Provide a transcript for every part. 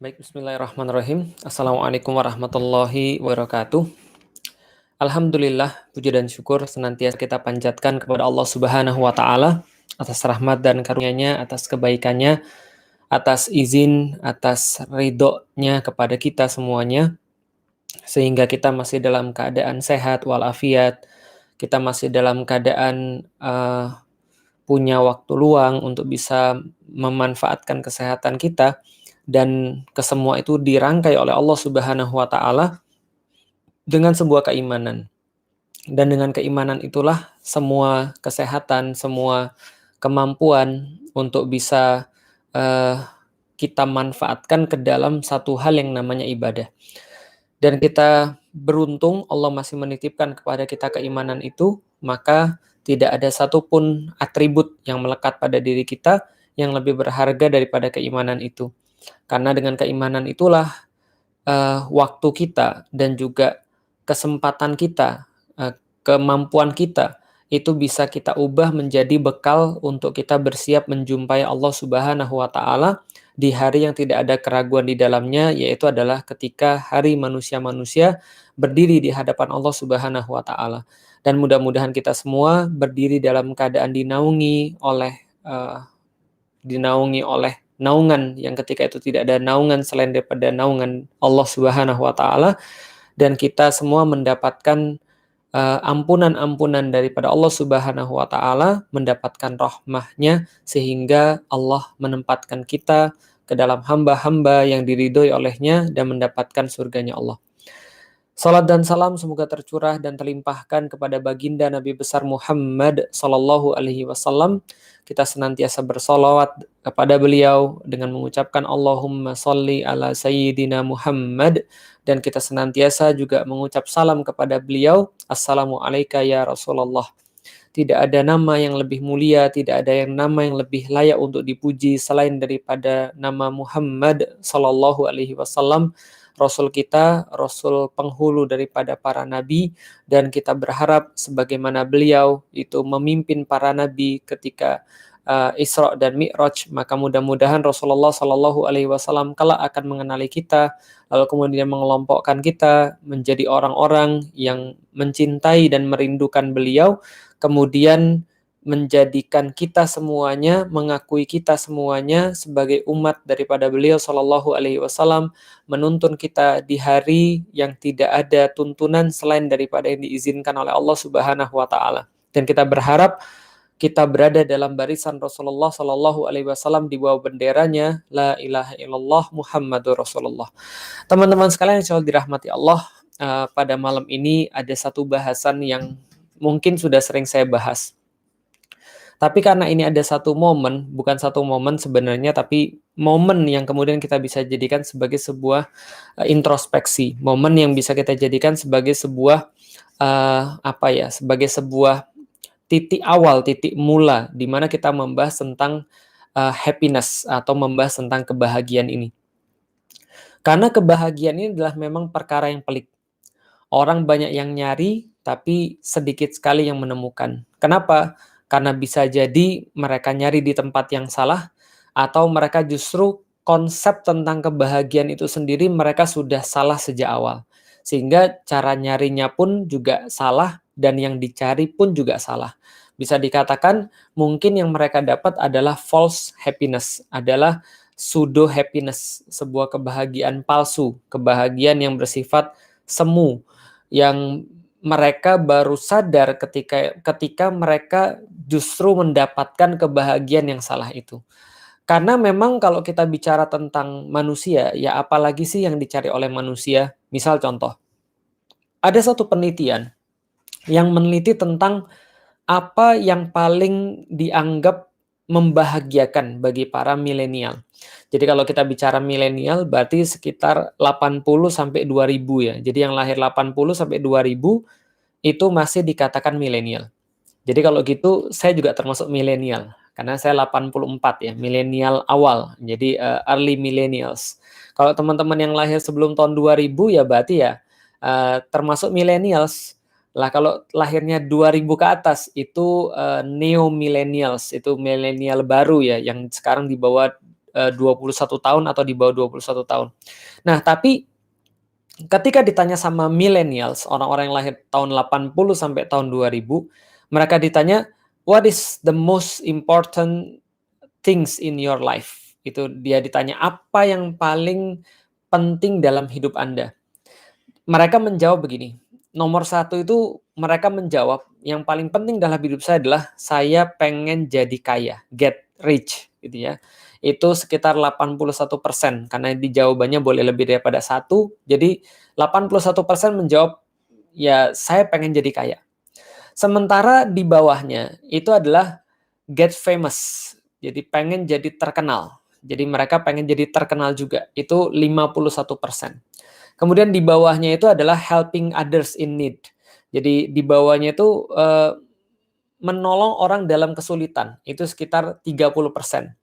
Baik, bismillahirrahmanirrahim. Assalamualaikum warahmatullahi wabarakatuh. Alhamdulillah, puji dan syukur senantiasa kita panjatkan kepada Allah Subhanahu wa Ta'ala atas rahmat dan karunia-Nya, atas kebaikannya, atas izin, atas ridho-Nya kepada kita semuanya, sehingga kita masih dalam keadaan sehat walafiat, kita masih dalam keadaan punya waktu luang untuk bisa memanfaatkan kesehatan kita, dan kesemua itu dirangkai oleh Allah Subhanahu wa Ta'ala dengan sebuah keimanan. Dan dengan keimanan itulah semua kesehatan, semua kemampuan untuk bisa kita manfaatkan ke dalam satu hal yang namanya ibadah. Dan kita beruntung Allah masih menitipkan kepada kita keimanan itu, maka tidak ada satupun atribut yang melekat pada diri kita yang lebih berharga daripada keimanan itu. Karena dengan keimanan itulah waktu kita dan juga kesempatan kita, kemampuan kita itu bisa kita ubah menjadi bekal untuk kita bersiap menjumpai Allah Subhanahu wa Ta'ala di hari yang tidak ada keraguan di dalamnya, yaitu adalah ketika hari manusia-manusia berdiri di hadapan Allah Subhanahu wa Ta'ala. Dan mudah-mudahan kita semua berdiri dalam keadaan dinaungi oleh naungan yang ketika itu tidak ada naungan selain daripada naungan Allah Subhanahu wa Ta'ala, dan kita semua mendapatkan ampunan-ampunan daripada Allah Subhanahu wa Ta'ala, mendapatkan rahmah-Nya, sehingga Allah menempatkan kita ke dalam hamba-hamba yang diridhoi oleh-Nya dan mendapatkan surganya Allah. Salat dan salam semoga tercurah dan terlimpahkan kepada baginda Nabi besar Muhammad sallallahu alaihi wasallam. Kita senantiasa bersolawat kepada beliau dengan mengucapkan Allahumma sholli ala sayyidina Muhammad, dan kita senantiasa juga mengucap salam kepada beliau, assalamu alayka ya Rasulullah. Tidak ada nama yang lebih mulia, tidak ada yang nama yang lebih layak untuk dipuji selain daripada nama Muhammad sallallahu alaihi wasallam, Rasul kita, Rasul penghulu daripada para nabi, dan kita berharap sebagaimana beliau itu memimpin para nabi ketika Isra dan Mi'raj, maka mudah-mudahan Rasulullah Shallallahu Alaihi Wasallam kelak akan mengenali kita, lalu kemudian mengelompokkan kita menjadi orang-orang yang mencintai dan merindukan beliau, kemudian menjadikan kita semuanya, mengakui kita semuanya sebagai umat daripada beliau Shallallahu Alaihi Wasallam, menuntun kita di hari yang tidak ada tuntunan selain daripada yang diizinkan oleh Allah Subhanahu wa Ta'ala. Dan kita berharap kita berada dalam barisan Rasulullah Shallallahu Alaihi Wasallam di bawah benderanya La ilaha illallah Muhammadur Rasulullah. Teman-teman sekalian yang selalu dirahmati Allah, pada malam ini ada satu bahasan yang mungkin sudah sering saya bahas. Tapi karena ini ada satu momen, bukan satu momen sebenarnya, tapi momen yang kemudian kita bisa jadikan sebagai sebuah introspeksi, momen yang bisa kita jadikan sebagai sebuah sebagai sebuah titik awal, titik mula di mana kita membahas tentang happiness atau membahas tentang kebahagiaan ini. Karena kebahagiaan ini adalah memang perkara yang pelik. Orang banyak yang nyari, tapi sedikit sekali yang menemukan. Kenapa? Karena bisa jadi mereka nyari di tempat yang salah, atau mereka justru konsep tentang kebahagiaan itu sendiri mereka sudah salah sejak awal. Sehingga cara nyarinya pun juga salah, dan yang dicari pun juga salah. Bisa dikatakan mungkin yang mereka dapat adalah false happiness, adalah pseudo happiness, sebuah kebahagiaan palsu, kebahagiaan yang bersifat semu, yang mereka baru sadar ketika mereka justru mendapatkan kebahagiaan yang salah itu. Karena memang kalau kita bicara tentang manusia, ya apalagi sih yang dicari oleh manusia? Misal contoh, ada satu penelitian yang meneliti tentang apa yang paling dianggap membahagiakan bagi para milenial. Jadi kalau kita bicara milenial berarti sekitar 80 sampai 2000 ya. Jadi yang lahir 80 sampai 2000 itu masih dikatakan milenial. Jadi kalau gitu saya juga termasuk milenial karena saya 84 ya, milenial awal. Jadi early millennials. Kalau teman-teman yang lahir sebelum tahun 2000 ya berarti ya termasuk millennials. Lah kalau lahirnya 2000 ke atas itu neo millennials, itu milenial baru ya, yang sekarang di bawah 21 tahun atau di bawah 21 tahun. Nah, tapi ketika ditanya sama millennials, orang-orang yang lahir tahun 80 sampai tahun 2000, mereka ditanya, "What is the most important things in your life?" Itu dia ditanya, "Apa yang paling penting dalam hidup Anda?" Mereka menjawab begini, nomor satu itu mereka menjawab, "Yang paling penting dalam hidup saya adalah saya pengen jadi kaya, get rich," gitu ya. Itu sekitar 81%, karena di jawabannya boleh lebih daripada satu, jadi 81% menjawab, "Ya, saya pengen jadi kaya." Sementara di bawahnya itu adalah get famous, jadi pengen jadi terkenal. Jadi mereka pengen jadi terkenal juga, itu 51%. Kemudian di bawahnya itu adalah helping others in need. Jadi di bawahnya itu, menolong orang dalam kesulitan, itu sekitar 30%.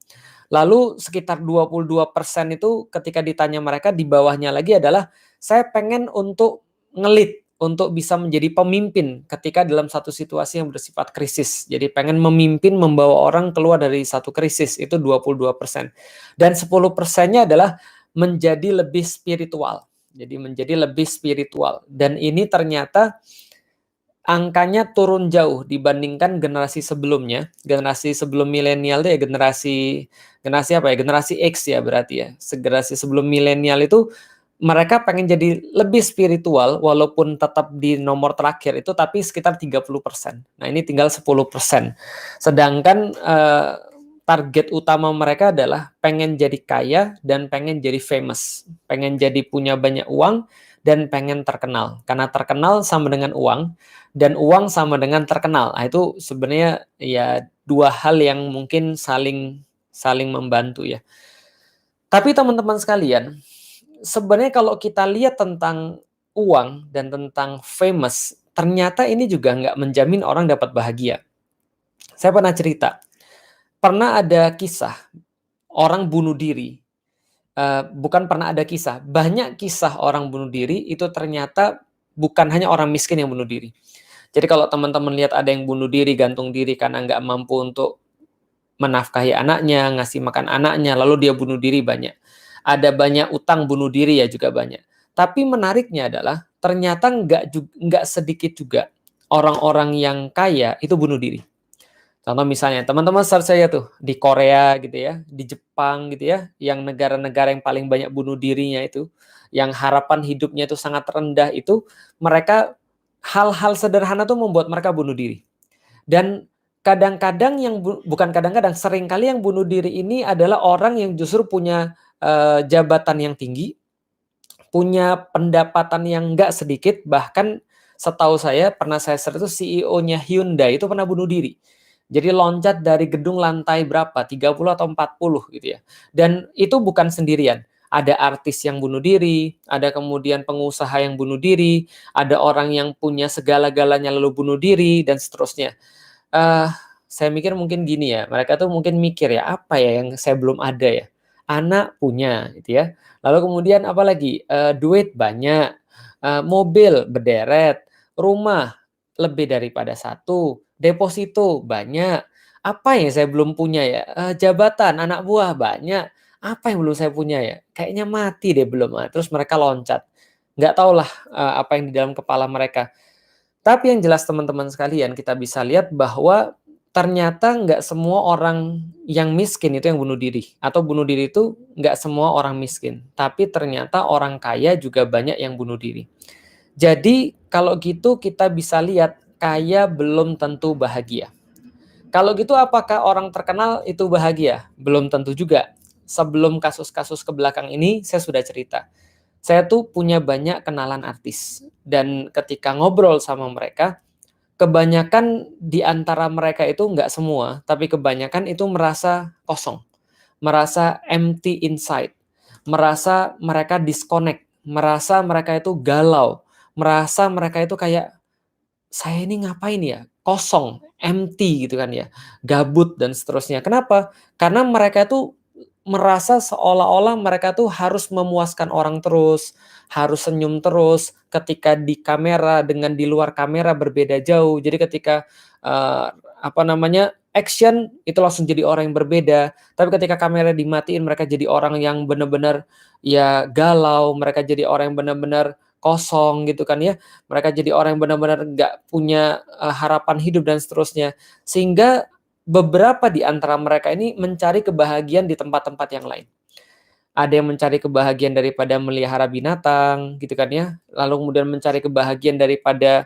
Lalu sekitar 22% itu ketika ditanya mereka di bawahnya lagi adalah, saya pengen untuk nge-lead, untuk bisa menjadi pemimpin ketika dalam satu situasi yang bersifat krisis. Jadi pengen memimpin, membawa orang keluar dari satu krisis, itu 22%. Dan 10%-nya adalah menjadi lebih spiritual. Jadi menjadi lebih spiritual. Dan ini ternyata angkanya turun jauh dibandingkan generasi sebelumnya. Generasi sebelum milenial itu ya generasi apa ya? Generasi X ya berarti ya. Generasi sebelum milenial itu mereka pengen jadi lebih spiritual walaupun tetap di nomor terakhir itu tapi sekitar 30%. Nah, ini tinggal 10%. Sedangkan target utama mereka adalah pengen jadi kaya dan pengen jadi famous. Pengen jadi punya banyak uang dan pengen terkenal. Karena terkenal sama dengan uang dan uang sama dengan terkenal. Nah, itu sebenarnya ya dua hal yang mungkin saling membantu ya. Tapi teman-teman sekalian, sebenarnya kalau kita lihat tentang uang dan tentang famous, ternyata ini juga nggak menjamin orang dapat bahagia. Saya pernah cerita, pernah ada kisah orang bunuh diri. Bukan pernah ada kisah, banyak kisah orang bunuh diri itu ternyata bukan hanya orang miskin yang bunuh diri. Jadi kalau teman-teman lihat ada yang bunuh diri, gantung diri karena nggak mampu untuk menafkahi anaknya, ngasih makan anaknya, lalu dia bunuh diri banyak. Ada banyak utang bunuh diri ya juga banyak. Tapi menariknya adalah ternyata nggak sedikit juga orang-orang yang kaya itu bunuh diri. Contoh misalnya teman-teman search saya tuh di Korea gitu ya, di Jepang gitu ya, yang negara-negara yang paling banyak bunuh dirinya itu, yang harapan hidupnya itu sangat rendah itu, mereka hal-hal sederhana tuh membuat mereka bunuh diri. Dan kadang-kadang bukan kadang-kadang, seringkali yang bunuh diri ini adalah orang yang justru punya jabatan yang tinggi, punya pendapatan yang nggak sedikit, bahkan setahu saya pernah saya search itu CEO-nya Hyundai itu pernah bunuh diri. Jadi loncat dari gedung lantai berapa, 30 atau 40 gitu ya. Dan itu bukan sendirian. Ada artis yang bunuh diri, ada kemudian pengusaha yang bunuh diri, ada orang yang punya segala-galanya lalu bunuh diri, dan seterusnya. Saya mikir mungkin gini ya, mereka tuh mungkin mikir ya, apa ya yang saya belum ada ya? Anak punya gitu ya. Lalu kemudian apa lagi? Duit banyak, mobil berderet, rumah lebih daripada satu, deposito banyak. Apa yang saya belum punya ya? Jabatan, anak buah banyak. Apa yang belum saya punya ya? Kayaknya mati deh belum. Terus mereka loncat. Nggak tahulah apa yang di dalam kepala mereka. Tapi yang jelas teman-teman sekalian, kita bisa lihat bahwa ternyata nggak semua orang yang miskin itu yang bunuh diri. Atau bunuh diri itu nggak semua orang miskin. Tapi ternyata orang kaya juga banyak yang bunuh diri. Jadi kalau gitu kita bisa lihat kaya belum tentu bahagia. Kalau gitu apakah orang terkenal itu bahagia? Belum tentu juga. Sebelum kasus-kasus ke belakang ini saya sudah cerita. Saya tuh punya banyak kenalan artis. Dan ketika ngobrol sama mereka, kebanyakan di antara mereka itu nggak semua, tapi kebanyakan itu merasa kosong. Merasa empty inside. Merasa mereka disconnect. Merasa mereka itu galau. Merasa mereka itu kayak, saya ini ngapain ya? Kosong, empty gitu kan ya. Gabut dan seterusnya. Kenapa? Karena mereka itu merasa seolah-olah mereka tuh harus memuaskan orang terus, harus senyum terus, ketika di kamera dengan di luar kamera berbeda jauh. Jadi ketika, apa namanya, action itu langsung jadi orang yang berbeda. Tapi ketika kamera dimatiin mereka jadi orang yang benar-benar ya galau, mereka jadi orang yang benar-benar kosong gitu kan ya. Mereka jadi orang yang benar-benar nggak punya harapan hidup dan seterusnya. Sehingga beberapa di antara mereka ini mencari kebahagiaan di tempat-tempat yang lain. Ada yang mencari kebahagiaan daripada melihara binatang gitu kan ya. Lalu kemudian mencari kebahagiaan daripada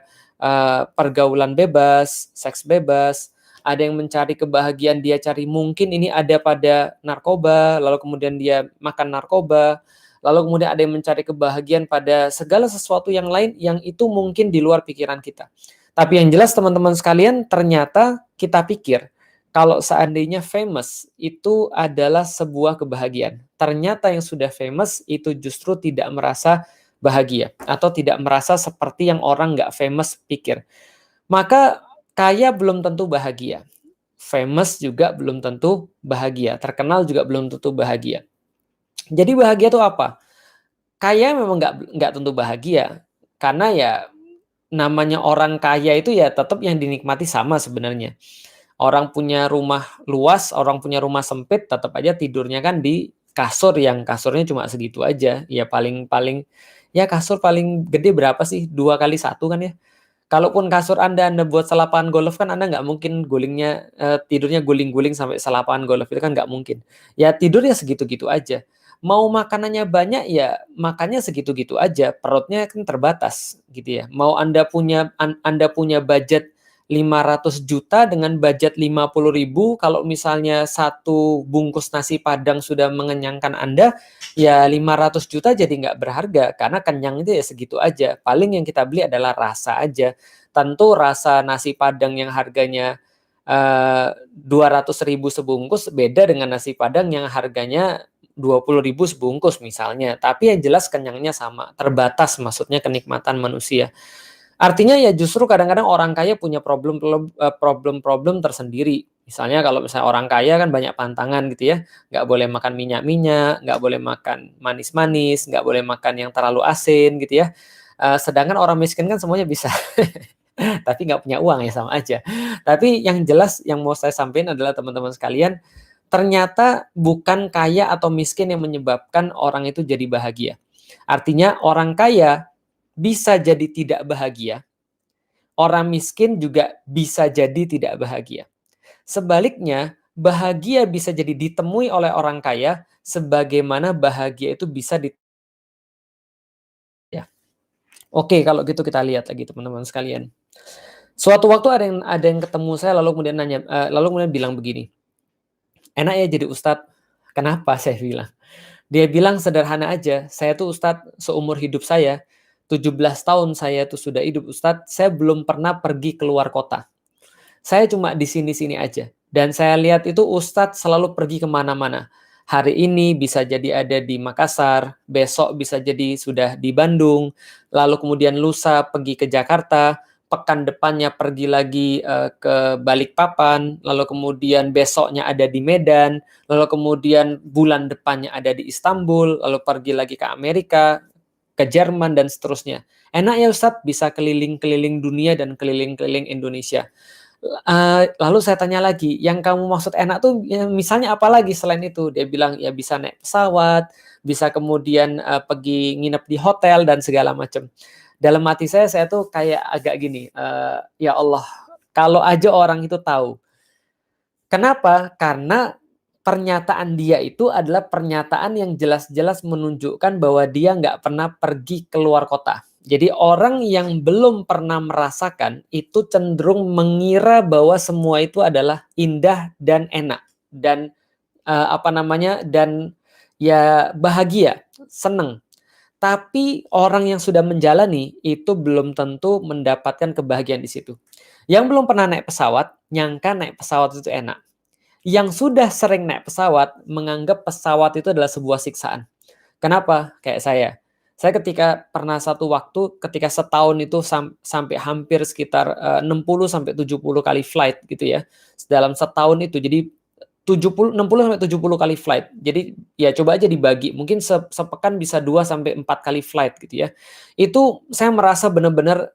pergaulan bebas, seks bebas. Ada yang mencari kebahagiaan dia cari mungkin ini ada pada narkoba, lalu kemudian dia makan narkoba. Lalu kemudian ada yang mencari kebahagiaan pada segala sesuatu yang lain yang itu mungkin di luar pikiran kita. Tapi yang jelas teman-teman sekalian, ternyata kita pikir kalau seandainya famous itu adalah sebuah kebahagiaan. Ternyata yang sudah famous itu justru tidak merasa bahagia atau tidak merasa seperti yang orang nggak famous pikir. Maka kaya belum tentu bahagia. Famous juga belum tentu bahagia. Terkenal juga belum tentu bahagia. Jadi bahagia itu apa? Kaya memang nggak tentu bahagia. Karena ya namanya orang kaya itu ya tetap yang dinikmati sama sebenarnya. Orang punya rumah luas, orang punya rumah sempit, tetap aja tidurnya kan di kasur yang kasurnya cuma segitu aja. Ya paling ya kasur paling gede berapa sih? 2x1 kan ya. Kalaupun kasur Anda buat selapangan golf kan Anda nggak mungkin tidurnya guling-guling sampai selapangan golf, itu kan nggak mungkin. Ya tidurnya segitu-gitu aja. Mau makanannya banyak ya makannya segitu-gitu aja, perutnya kan terbatas gitu ya. Mau Anda punya budget 500 juta dengan budget 50.000, kalau misalnya satu bungkus nasi Padang sudah mengenyangkan Anda, ya 500 juta jadi nggak berharga karena kenyang itu ya segitu aja. Paling yang kita beli adalah rasa aja. Tentu rasa nasi Padang yang harganya 200.000 sebungkus beda dengan nasi Padang yang harganya 20.000 sebungkus misalnya. Tapi yang jelas kenyangnya sama, terbatas maksudnya kenikmatan manusia. Artinya ya justru kadang-kadang orang kaya punya problem-problem tersendiri. Misalnya kalau misalnya orang kaya kan banyak pantangan gitu ya. Nggak boleh makan minyak-minyak, nggak boleh makan manis-manis, nggak boleh makan yang terlalu asin gitu ya. Sedangkan orang miskin kan semuanya bisa. Tapi nggak punya uang ya sama aja. Tapi yang jelas yang mau saya sampaikan adalah teman-teman sekalian, ternyata bukan kaya atau miskin yang menyebabkan orang itu jadi bahagia. Artinya orang kaya bisa jadi tidak bahagia, orang miskin juga bisa jadi tidak bahagia. Sebaliknya, bahagia bisa jadi ditemui oleh orang kaya, sebagaimana bahagia itu bisa ya. Oke, kalau gitu kita lihat lagi teman-teman sekalian. Suatu waktu ada yang ketemu saya lalu kemudian lalu kemudian bilang begini, "Enak ya jadi ustadz." "Kenapa?" saya bilang. Dia bilang sederhana aja, "Saya tuh ustadz seumur hidup saya, 17 tahun saya tuh sudah hidup ustadz, saya belum pernah pergi keluar kota. Saya cuma di sini-sini aja. Dan saya lihat itu ustadz selalu pergi kemana-mana. Hari ini bisa jadi ada di Makassar, besok bisa jadi sudah di Bandung, lalu kemudian lusa pergi ke Jakarta, pekan depannya pergi lagi ke Balikpapan, lalu kemudian besoknya ada di Medan, lalu kemudian bulan depannya ada di Istanbul, lalu pergi lagi ke Amerika, ke Jerman dan seterusnya. Enak ya Ustadz bisa keliling-keliling dunia dan keliling-keliling Indonesia." Lalu saya tanya lagi, "Yang kamu maksud enak tuh ya misalnya apa lagi selain itu?" Dia bilang, "Ya bisa naik pesawat, bisa kemudian pergi nginep di hotel dan segala macam." Dalam hati saya tuh kayak agak gini, ya Allah, kalau aja orang itu tahu. Kenapa? Karena pernyataan dia itu adalah pernyataan yang jelas-jelas menunjukkan bahwa dia nggak pernah pergi keluar kota. Jadi orang yang belum pernah merasakan itu cenderung mengira bahwa semua itu adalah indah dan enak dan dan ya bahagia, seneng. Tapi orang yang sudah menjalani itu belum tentu mendapatkan kebahagiaan di situ. Yang belum pernah naik pesawat, nyangka naik pesawat itu enak. Yang sudah sering naik pesawat menganggap pesawat itu adalah sebuah siksaan. Kenapa? Kayak saya. Saya ketika pernah satu waktu ketika setahun itu sampai hampir sekitar 60 sampai 70 kali flight gitu ya. Dalam setahun itu jadi 60 sampai 70 kali flight. Jadi ya coba aja dibagi, mungkin sepekan bisa 2 sampai 4 kali flight gitu ya. Itu saya merasa benar-benar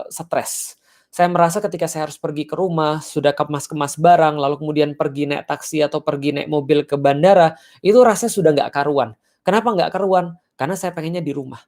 stres. Saya merasa ketika saya harus pergi ke rumah, sudah kemas-kemas barang, lalu kemudian pergi naik taksi atau pergi naik mobil ke bandara, itu rasanya sudah nggak karuan. Kenapa nggak karuan? Karena saya pengennya di rumah.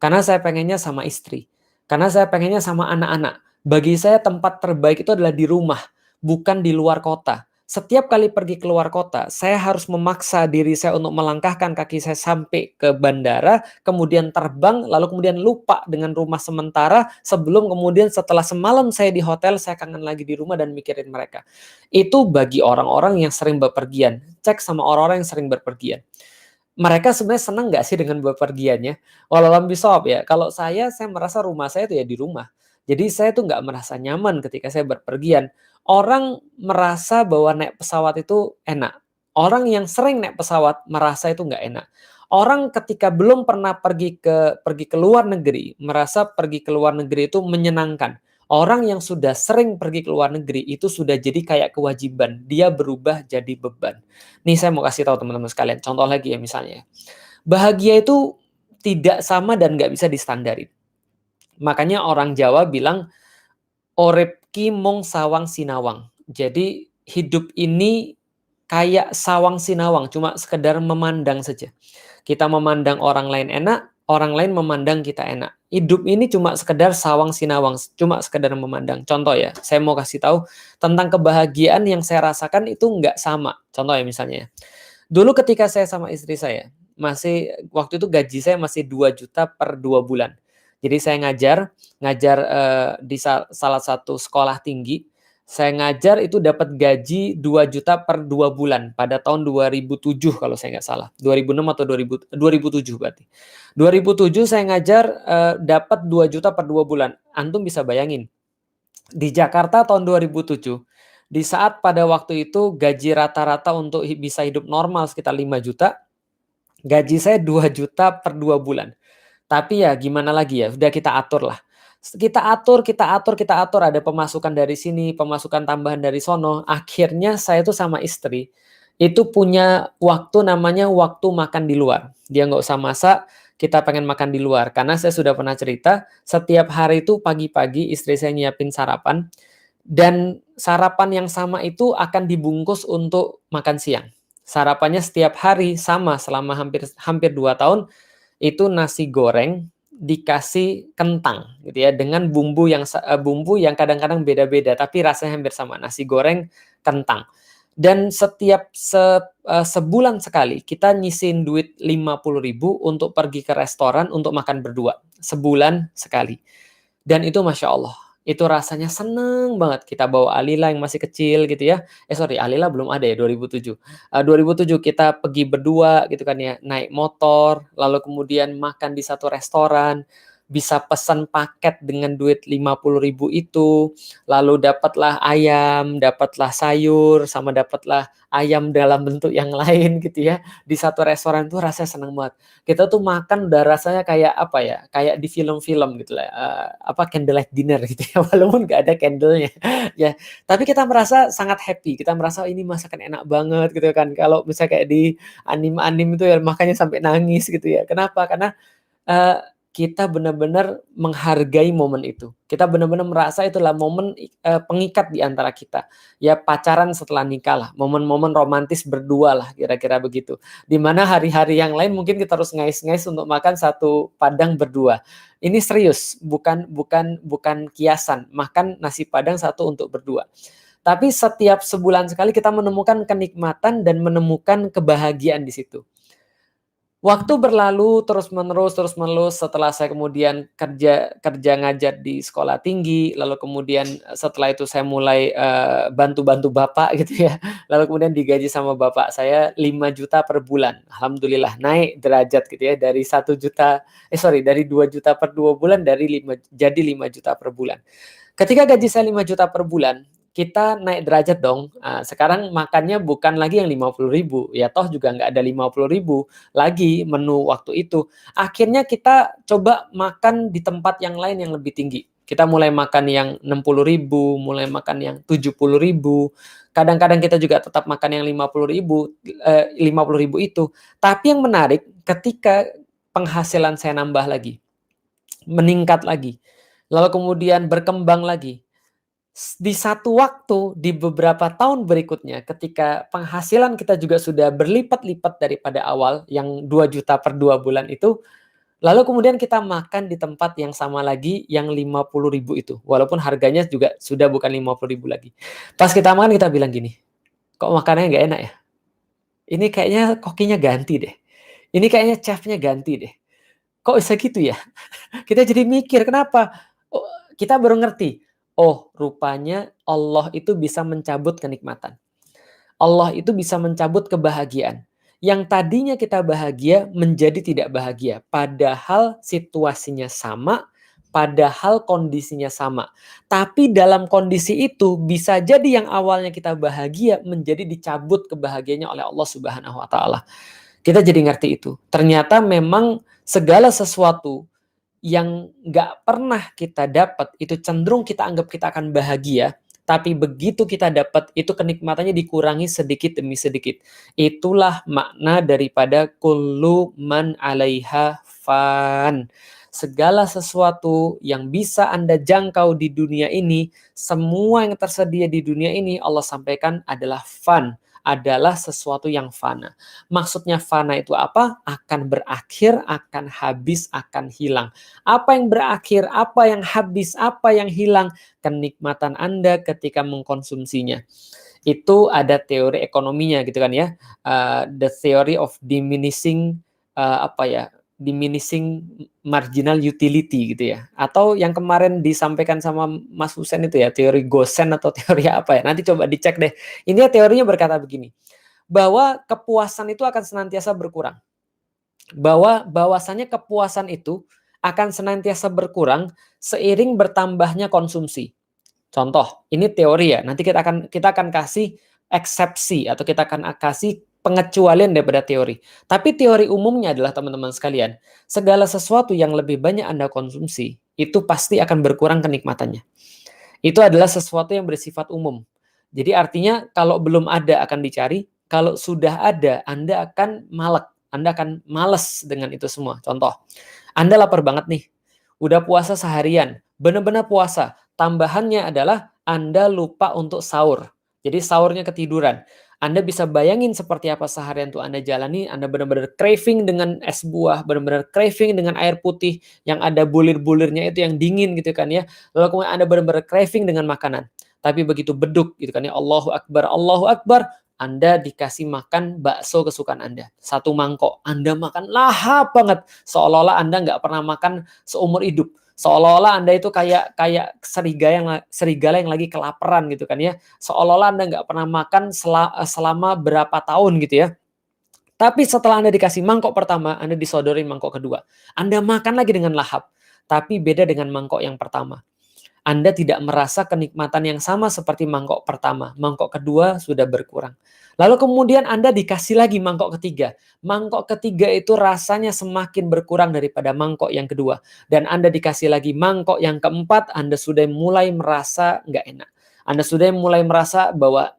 Karena saya pengennya sama istri. Karena saya pengennya sama anak-anak. Bagi saya tempat terbaik itu adalah di rumah, bukan di luar kota. Setiap kali pergi keluar kota, saya harus memaksa diri saya untuk melangkahkan kaki saya sampai ke bandara, kemudian terbang, lalu kemudian lupa dengan rumah sementara, sebelum kemudian setelah semalam saya di hotel, saya kangen lagi di rumah dan mikirin mereka. Itu bagi orang-orang yang sering bepergian. Cek sama orang-orang yang sering berpergian. Mereka sebenarnya senang nggak sih dengan bepergiannya? Wallahualam bishawab ya, kalau saya merasa rumah saya itu ya di rumah. Jadi saya tuh nggak merasa nyaman ketika saya berpergian. Orang merasa bahwa naik pesawat itu enak. Orang yang sering naik pesawat merasa itu nggak enak. Orang ketika belum pernah pergi ke luar negeri, merasa pergi ke luar negeri itu menyenangkan. Orang yang sudah sering pergi ke luar negeri itu sudah jadi kayak kewajiban, dia berubah jadi beban. Nih saya mau kasih tahu teman-teman sekalian, contoh lagi ya misalnya. Bahagia itu tidak sama dan nggak bisa distandarin. Makanya orang Jawa bilang, "Orep ki mung sawang sinawang." Jadi hidup ini kayak sawang sinawang, cuma sekedar memandang saja. Kita memandang orang lain enak, orang lain memandang kita enak. Hidup ini cuma sekedar sawang sinawang, cuma sekedar memandang. Contoh ya, saya mau kasih tahu tentang kebahagiaan yang saya rasakan itu nggak sama. Contoh ya misalnya, dulu ketika saya sama istri saya, waktu itu gaji saya masih 2 juta per 2 bulan. Jadi saya ngajar di salah satu sekolah tinggi. Saya ngajar itu dapat gaji 2 juta per 2 bulan pada tahun 2007 kalau saya nggak salah. 2006 atau 2007 berarti. 2007 saya ngajar dapat 2 juta per 2 bulan. Antum bisa bayangin. Di Jakarta tahun 2007, di saat pada waktu itu gaji rata-rata untuk bisa hidup normal sekitar 5 juta, gaji saya 2 juta per 2 bulan. Tapi ya gimana lagi ya, udah kita atur lah. Kita atur, ada pemasukan dari sini, pemasukan tambahan dari sono. Akhirnya saya tuh sama istri, itu punya waktu namanya waktu makan di luar. Dia nggak usah masak, kita pengen makan di luar. Karena saya sudah pernah cerita, setiap hari itu pagi-pagi istri saya nyiapin sarapan, dan sarapan yang sama itu akan dibungkus untuk makan siang. Sarapannya setiap hari sama selama hampir 2 tahun, itu nasi goreng dikasih kentang gitu ya, dengan bumbu yang kadang-kadang beda-beda tapi rasanya hampir sama, nasi goreng kentang. Dan sebulan sekali kita nyisin duit 50.000 untuk pergi ke restoran untuk makan berdua, sebulan sekali. Dan itu Masya Allah, itu rasanya seneng banget. Kita bawa Alila yang masih kecil gitu ya. Sorry, Alila belum ada ya 2007. 2007 kita pergi berdua gitu kan ya, naik motor, lalu kemudian makan di satu restoran, bisa pesan paket dengan duit 50.000 itu, lalu dapatlah ayam, dapatlah sayur, sama dapatlah ayam dalam bentuk yang lain gitu ya. Di satu restoran tuh rasanya seneng banget. Kita tuh makan udah rasanya kayak apa ya, kayak di film-film gitu lah, candlelight dinner gitu ya, walaupun nggak ada candle-nya ya. Tapi kita merasa sangat happy, kita merasa ini masakan enak banget gitu kan. Kalau misalnya kayak di anime-anime itu ya makanya sampai nangis gitu ya. Kenapa? Karena eee, kita benar-benar menghargai momen itu. Kita benar-benar merasa itulah momen, pengikat di antara kita. Ya pacaran setelah nikah lah, momen-momen romantis berdua lah, kira-kira begitu. Di mana hari-hari yang lain mungkin kita harus ngais-ngais untuk makan satu padang berdua. Ini serius, bukan kiasan, makan nasi padang satu untuk berdua. Tapi setiap sebulan sekali kita menemukan kenikmatan dan menemukan kebahagiaan di situ. Waktu berlalu terus-menerus setelah saya kemudian kerja ngajar di sekolah tinggi, lalu kemudian setelah itu saya mulai, bantu-bantu bapak gitu ya, lalu kemudian digaji sama bapak saya 5 juta per bulan. Alhamdulillah naik derajat gitu ya, dari 2 juta per 2 bulan jadi 5 juta per bulan. Ketika gaji saya 5 juta per bulan, kita naik derajat dong. Sekarang makannya bukan lagi yang 50.000, ya toh juga nggak ada 50.000 lagi menu waktu itu. Akhirnya kita coba makan di tempat yang lain yang lebih tinggi. Kita mulai makan yang 60.000, mulai makan yang 70.000. Kadang-kadang kita juga tetap makan yang 50.000 itu. Tapi yang menarik ketika penghasilan saya nambah lagi, meningkat lagi, lalu kemudian berkembang lagi. Di satu waktu, di beberapa tahun berikutnya, ketika penghasilan kita juga sudah berlipat-lipat daripada awal, yang 2 juta per 2 bulan itu, lalu kemudian kita makan di tempat yang sama lagi, yang 50.000 itu. Walaupun harganya juga sudah bukan 50.000 lagi. Pas kita makan, kita bilang gini, "Kok makanannya nggak enak ya? Ini kayaknya kokinya ganti deh. Ini kayaknya chef-nya ganti deh. Kok bisa gitu ya?" Kita jadi mikir, kenapa? Oh, kita baru ngerti, oh rupanya Allah itu bisa mencabut kenikmatan. Allah itu bisa mencabut kebahagiaan. Yang tadinya kita bahagia menjadi tidak bahagia. Padahal situasinya sama, padahal kondisinya sama. Tapi dalam kondisi itu bisa jadi yang awalnya kita bahagia menjadi dicabut kebahagiaannya oleh Allah Subhanahu wa taala. Kita jadi ngerti itu. Ternyata memang segala sesuatu yang nggak pernah kita dapat, itu cenderung kita anggap kita akan bahagia, tapi begitu kita dapat, itu kenikmatannya dikurangi sedikit demi sedikit. Itulah makna daripada kullu man 'alaiha fan. Segala sesuatu yang bisa Anda jangkau di dunia ini, semua yang tersedia di dunia ini Allah sampaikan adalah fan, adalah sesuatu yang fana. Maksudnya fana itu apa? Akan berakhir, akan habis, akan hilang. Apa yang berakhir, apa yang habis, apa yang hilang? Kenikmatan Anda ketika mengkonsumsinya. Itu ada teori ekonominya gitu kan ya. The theory of diminishing marginal utility gitu ya. Atau yang kemarin disampaikan sama Mas Husen itu ya, teori Gosen atau teori apa ya. Nanti coba dicek deh. Ini teorinya berkata begini, bahwa kepuasan itu akan senantiasa berkurang. Bahwasanya kepuasan itu akan senantiasa berkurang seiring bertambahnya konsumsi. Contoh, ini teori ya. Nanti kita akan kasih eksepsi atau kita akan kasih pengecualian daripada teori. Tapi teori umumnya adalah teman-teman sekalian, segala sesuatu yang lebih banyak Anda konsumsi, itu pasti akan berkurang kenikmatannya. Itu adalah sesuatu yang bersifat umum. Jadi artinya kalau belum ada akan dicari, kalau sudah ada Anda akan malek, Anda akan males dengan itu semua. Contoh, Anda lapar banget nih, udah puasa seharian, benar-benar puasa. Tambahannya adalah Anda lupa untuk sahur. Jadi sahurnya ketiduran. Anda bisa bayangin seperti apa seharian tuh Anda jalani, Anda benar-benar craving dengan es buah, benar-benar craving dengan air putih, yang ada bulir-bulirnya itu yang dingin gitu kan ya. Lalu kemudian Anda benar-benar craving dengan makanan. Tapi begitu beduk gitu kan ya, Allahu Akbar, Anda dikasih makan bakso kesukaan Anda. Satu mangkok, Anda makan lahap banget. Seolah-olah Anda nggak pernah makan seumur hidup. Seolah-olah Anda itu kayak serigala yang lagi kelaparan gitu kan ya. Seolah-olah Anda nggak pernah makan selama berapa tahun gitu ya. Tapi setelah Anda dikasih mangkok pertama, Anda disodorin mangkok kedua. Anda makan lagi dengan lahap. Tapi beda dengan mangkok yang pertama. Anda tidak merasa kenikmatan yang sama seperti mangkok pertama. Mangkok kedua sudah berkurang. Lalu kemudian Anda dikasih lagi mangkok ketiga. Mangkok ketiga itu rasanya semakin berkurang daripada mangkok yang kedua. Dan Anda dikasih lagi mangkok yang keempat, Anda sudah mulai merasa nggak enak. Anda sudah mulai merasa bahwa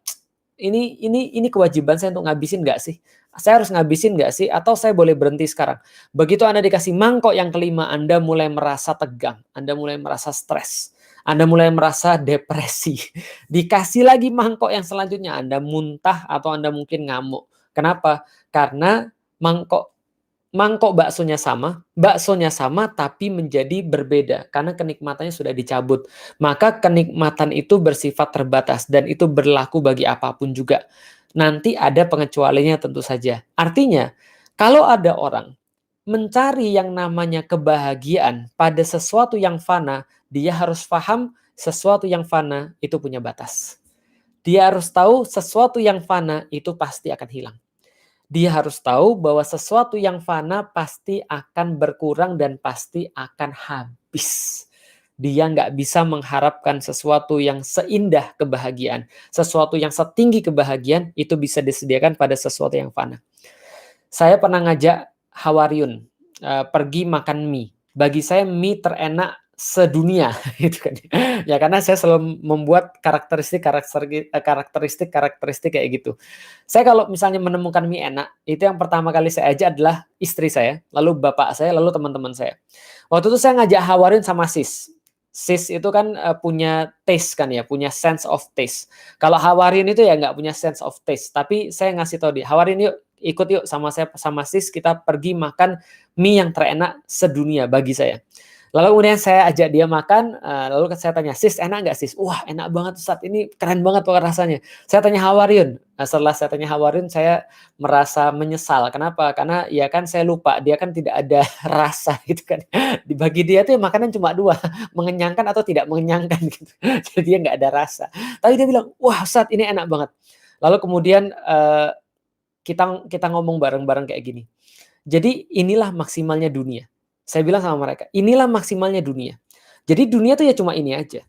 ini kewajiban saya untuk ngabisin nggak sih? Saya harus ngabisin nggak sih? Atau saya boleh berhenti sekarang? Begitu Anda dikasih mangkok yang kelima, Anda mulai merasa tegang. Anda mulai merasa stres. Anda mulai merasa depresi. Dikasih lagi mangkok yang selanjutnya, Anda muntah atau Anda mungkin ngamuk. Kenapa? Karena mangkok baksonya sama tapi menjadi berbeda karena kenikmatannya sudah dicabut. Maka kenikmatan itu bersifat terbatas dan itu berlaku bagi apapun juga. Nanti ada pengecualiannya tentu saja. Artinya, kalau ada orang mencari yang namanya kebahagiaan pada sesuatu yang fana, dia harus paham sesuatu yang fana itu punya batas. Dia harus tahu sesuatu yang fana itu pasti akan hilang. Dia harus tahu bahwa sesuatu yang fana pasti akan berkurang dan pasti akan habis. Dia nggak bisa mengharapkan sesuatu yang seindah kebahagiaan. Sesuatu yang setinggi kebahagiaan itu bisa disediakan pada sesuatu yang fana. Saya pernah ngajak Hawariun pergi makan mie. Bagi saya mie terenak sedunia gitu kan. Ya karena saya selalu membuat karakteristik kayak gitu. Saya kalau misalnya menemukan mie enak, itu yang pertama kali saya ajak adalah istri saya, lalu bapak saya, lalu teman-teman saya. Waktu itu saya ngajak Hawariun sama sis. Sis itu kan punya taste kan ya, punya sense of taste. Kalau Hawariun itu ya nggak punya sense of taste. Tapi saya ngasih tahu dia, Hawariun yuk ikut yuk sama saya sama sis, kita pergi makan mie yang terenak sedunia bagi saya. Lalu kemudian saya ajak dia makan, lalu saya tanya, sis enak nggak sis? Wah enak banget Ustaz, ini keren banget pokoknya rasanya. Saya tanya Hawariun, setelah saya tanya Hawariun saya merasa menyesal. Kenapa? Karena ya kan saya lupa, dia kan tidak ada rasa gitu kan. Bagi dia tuh makanan cuma dua, mengenyangkan atau tidak mengenyangkan gitu. Jadi dia nggak ada rasa. Tapi dia bilang, wah Ustaz ini enak banget. Lalu kemudian kita ngomong bareng-bareng kayak gini. Jadi inilah maksimalnya dunia. Saya bilang sama mereka, inilah maksimalnya dunia. Jadi dunia tuh ya cuma ini aja.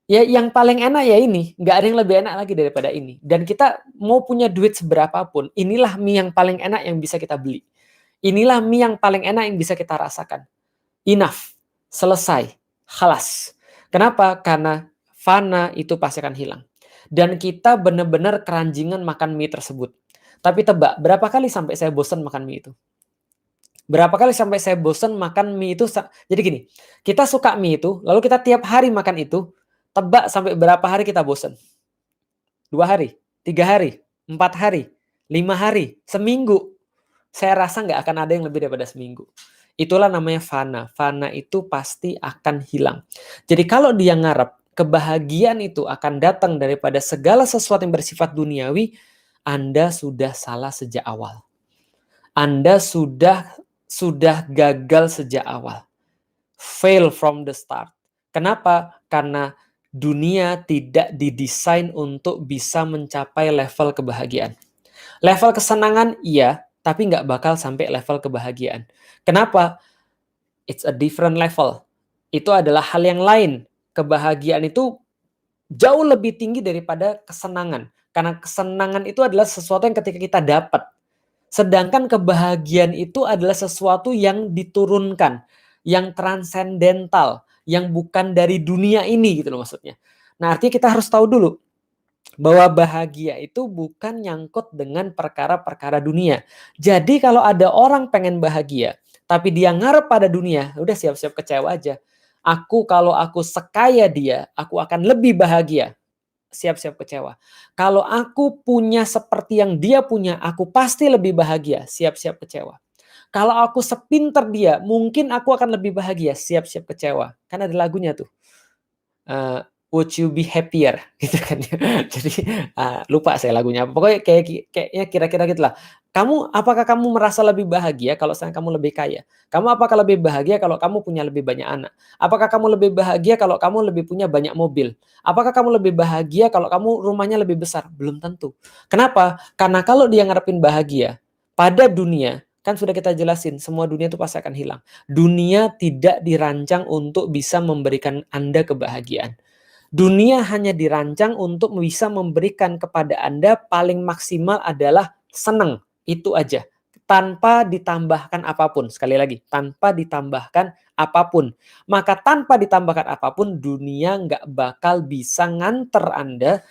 Ya yang paling enak ya ini, nggak ada yang lebih enak lagi daripada ini. Dan kita mau punya duit seberapapun, inilah mie yang paling enak yang bisa kita beli. Inilah mie yang paling enak yang bisa kita rasakan. Enough, selesai, khalas. Kenapa? Karena fana itu pasti akan hilang. Dan kita benar-benar keranjingan makan mie tersebut. Tapi tebak, berapa kali sampai saya bosan makan mie itu? Berapa kali sampai saya bosan makan mie itu? Jadi gini, kita suka mie itu, lalu kita tiap hari makan itu, tebak sampai berapa hari kita bosan? 2 hari, 3 hari, 4 hari, 5 hari, seminggu. Saya rasa nggak akan ada yang lebih daripada seminggu. Itulah namanya fana. Fana itu pasti akan hilang. Jadi kalau dia ngarep kebahagiaan itu akan datang daripada segala sesuatu yang bersifat duniawi, Anda sudah salah sejak awal. Anda sudah gagal sejak awal. Fail from the start. Kenapa? Karena dunia tidak didesain untuk bisa mencapai level kebahagiaan. Level kesenangan iya, tapi nggak bakal sampai level kebahagiaan. Kenapa? It's a different level. Itu adalah hal yang lain. Kebahagiaan itu jauh lebih tinggi daripada kesenangan. Karena kesenangan itu adalah sesuatu yang ketika kita dapat. Sedangkan kebahagiaan itu adalah sesuatu yang diturunkan, yang transendental, yang bukan dari dunia ini gitu loh maksudnya. Nah, artinya kita harus tahu dulu bahwa bahagia itu bukan nyangkut dengan perkara-perkara dunia. Jadi kalau ada orang pengen bahagia, tapi dia ngarep pada dunia, udah siap-siap kecewa aja. Kalau aku sekaya dia, aku akan lebih bahagia. Siap-siap kecewa. Kalau aku punya seperti yang dia punya, aku pasti lebih bahagia. Siap-siap kecewa. Kalau aku sepinter dia, mungkin aku akan lebih bahagia. Siap-siap kecewa. Kan ada lagunya tuh. Would you be happier gitu kan. Jadi lupa saya lagunya. Pokoknya kayaknya kira-kira gitulah. Apakah kamu merasa lebih bahagia kalau kamu lebih kaya? Kamu apakah lebih bahagia kalau kamu punya lebih banyak anak? Apakah kamu lebih bahagia kalau kamu lebih punya banyak mobil? Apakah kamu lebih bahagia kalau kamu rumahnya lebih besar? Belum tentu. Kenapa? Karena kalau dia ngarepin bahagia pada dunia, kan sudah kita jelasin, semua dunia itu pasti akan hilang. Dunia tidak dirancang untuk bisa memberikan Anda kebahagiaan. Dunia hanya dirancang untuk bisa memberikan kepada Anda paling maksimal adalah senang. Itu aja. Tanpa ditambahkan apapun. Sekali lagi, tanpa ditambahkan apapun. Maka tanpa ditambahkan apapun, dunia nggak bakal bisa nganter Anda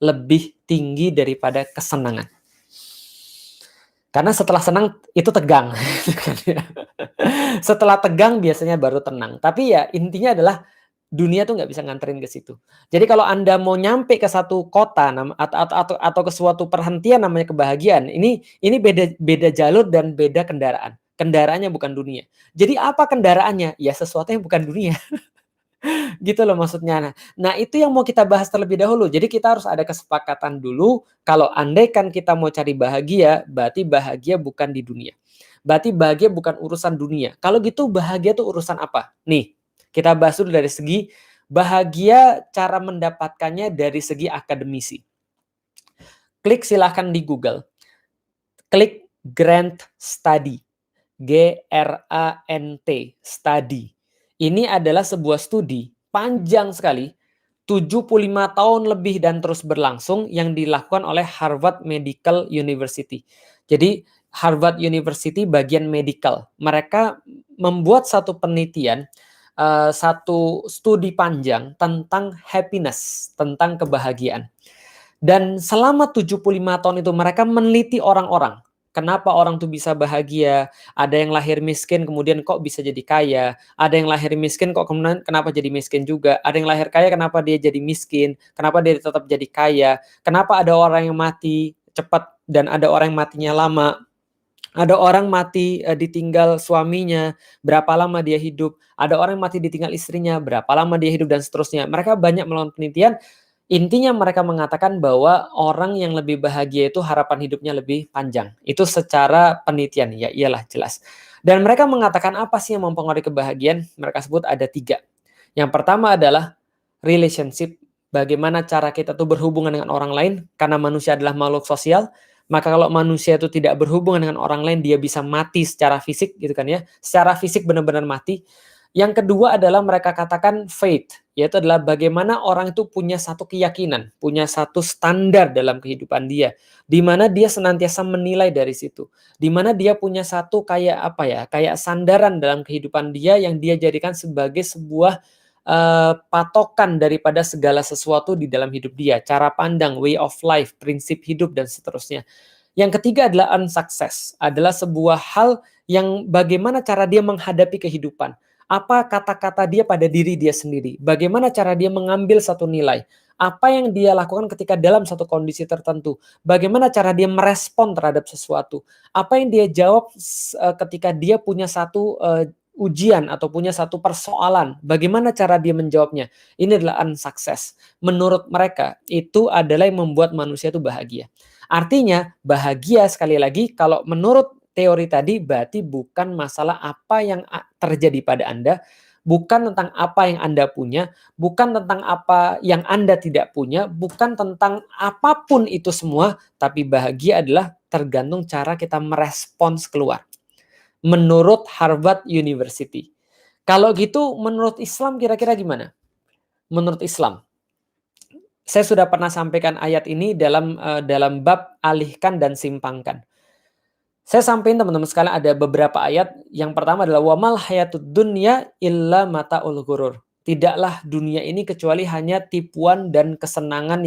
lebih tinggi daripada kesenangan. Karena setelah senang itu tegang. Setelah tegang biasanya baru tenang. Tapi ya intinya adalah dunia tuh nggak bisa nganterin ke situ. Jadi kalau Anda mau nyampe ke satu kota atau ke suatu perhentian namanya kebahagiaan, ini beda jalur dan beda kendaraan. Kendaraannya bukan dunia. Jadi apa kendaraannya? Ya sesuatu yang bukan dunia. Gitu loh maksudnya. Nah, itu yang mau kita bahas terlebih dahulu. Jadi kita harus ada kesepakatan dulu kalau andaikan kita mau cari bahagia, berarti bahagia bukan di dunia. Berarti bahagia bukan urusan dunia. Kalau gitu bahagia tuh urusan apa? Nih, kita bahas dulu dari segi bahagia, cara mendapatkannya dari segi akademisi. Klik silahkan di Google. Klik Grant Study. Grant Study. Ini adalah sebuah studi panjang sekali, 75 tahun lebih dan terus berlangsung yang dilakukan oleh Harvard Medical University. Jadi Harvard University bagian medical. Mereka membuat satu penelitian, satu studi panjang tentang happiness, tentang kebahagiaan. Dan selama 75 tahun itu mereka meneliti orang-orang. kenapa orang tuh bisa bahagia, ada yang lahir miskin kemudian kok bisa jadi kaya, ada yang lahir miskin kok kemudian kenapa jadi miskin juga, ada yang lahir kaya kenapa dia jadi miskin, kenapa dia tetap jadi kaya, kenapa ada orang yang mati cepat dan ada orang yang matinya lama. Ada orang mati, ditinggal suaminya, berapa lama dia hidup. Ada orang mati ditinggal istrinya, berapa lama dia hidup dan seterusnya. Mereka banyak melakukan penelitian, intinya mereka mengatakan bahwa orang yang lebih bahagia itu harapan hidupnya lebih panjang. Itu secara penelitian, ya iyalah jelas. Dan mereka mengatakan apa sih yang mempengaruhi kebahagiaan? Mereka sebut ada 3. Yang pertama adalah relationship, bagaimana cara kita tuh berhubungan dengan orang lain, karena manusia adalah makhluk sosial. Maka kalau manusia itu tidak berhubungan dengan orang lain, dia bisa mati secara fisik gitu kan ya. Secara fisik benar-benar mati. Yang kedua adalah mereka katakan faith, yaitu adalah bagaimana orang itu punya satu keyakinan, punya satu standar dalam kehidupan dia, di mana dia senantiasa menilai dari situ, di mana dia punya satu kayak apa ya, kayak sandaran dalam kehidupan dia yang dia jadikan sebagai sebuah patokan daripada segala sesuatu di dalam hidup dia, cara pandang, way of life, prinsip hidup dan seterusnya. Yang ketiga adalah unsuccess, adalah sebuah hal yang bagaimana cara dia menghadapi kehidupan. Apa kata-kata dia pada diri dia sendiri, bagaimana cara dia mengambil satu nilai, apa yang dia lakukan ketika dalam satu kondisi tertentu, bagaimana cara dia merespon terhadap sesuatu, apa yang dia jawab ketika dia punya satu ujian atau punya satu persoalan, bagaimana cara dia menjawabnya. Ini adalah unsuccess. Menurut mereka, itu adalah yang membuat manusia itu bahagia. Artinya, bahagia sekali lagi kalau menurut teori tadi berarti bukan masalah apa yang terjadi pada Anda, bukan tentang apa yang Anda punya, bukan tentang apa yang Anda tidak punya, bukan tentang apapun itu semua, tapi bahagia adalah tergantung cara kita merespons keluar. Menurut Harvard University. Kalau gitu menurut Islam kira-kira gimana? Menurut Islam, saya sudah pernah sampaikan ayat ini dalam bab alihkan dan simpangkan. Saya sampaikan teman-teman sekalian ada beberapa ayat. Yang pertama adalah wamal hayatud dunya illa mataul ghurur. Tidaklah dunia ini kecuali hanya tipuan dan kesenangan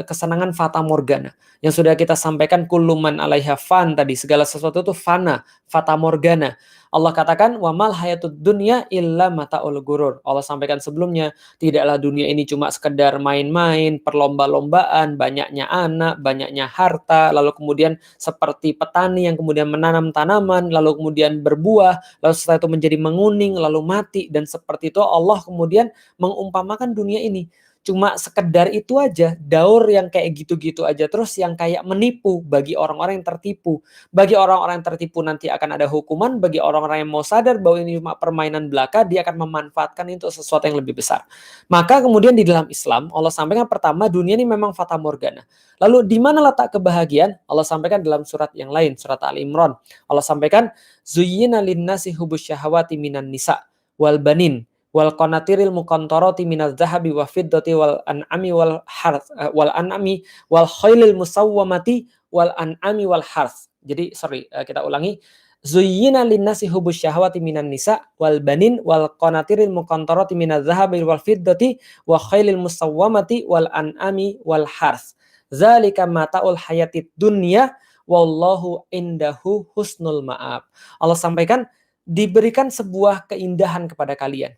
kesenangan fata morgana. Yang sudah kita sampaikan kullu man 'alaiha fan tadi, segala sesuatu itu fana, fata morgana. Allah katakan wamal hayatud dunya illa mataul ghurur. Allah sampaikan sebelumnya, tidaklah dunia ini cuma sekedar main-main, perlomba-lombaan, banyaknya anak, banyaknya harta, lalu kemudian seperti petani yang kemudian menanam tanaman, lalu kemudian berbuah, lalu setelah itu menjadi menguning, lalu mati, dan seperti itu Allah kemudian mengumpamakan dunia ini. Cuma sekedar itu aja, daur yang kayak gitu-gitu aja, terus yang kayak menipu bagi orang-orang yang tertipu. Bagi orang-orang yang tertipu nanti akan ada hukuman, bagi orang-orang yang mau sadar bahwa ini cuma permainan belaka, dia akan memanfaatkan itu sesuatu yang lebih besar. Maka kemudian di dalam Islam, Allah sampaikan pertama, dunia ini memang fata morgana. Lalu di mana letak kebahagiaan? Allah sampaikan dalam surat yang lain, surat Al-Imran. Allah sampaikan, zuyyina linnasi hubus syahawati minan nisa wal banin wal qanatiril muqantarati minaz zahabi wa fiddati wal an'ami wal harth wal an'ami wal khailil musawwamati wal an'ami wal harth. Jadi kita ulangi. Zuyyina linnasi hubus syahawati minan nisa wal banin wal qanatiril muqantarati minaz zahabi wal fiddati wa khailil musawwamati wal an'ami wal harth. Zalika mata'ul hayatid dunya wallahu indahu husnul ma'ab. Allah sampaikan diberikan sebuah keindahan kepada kalian.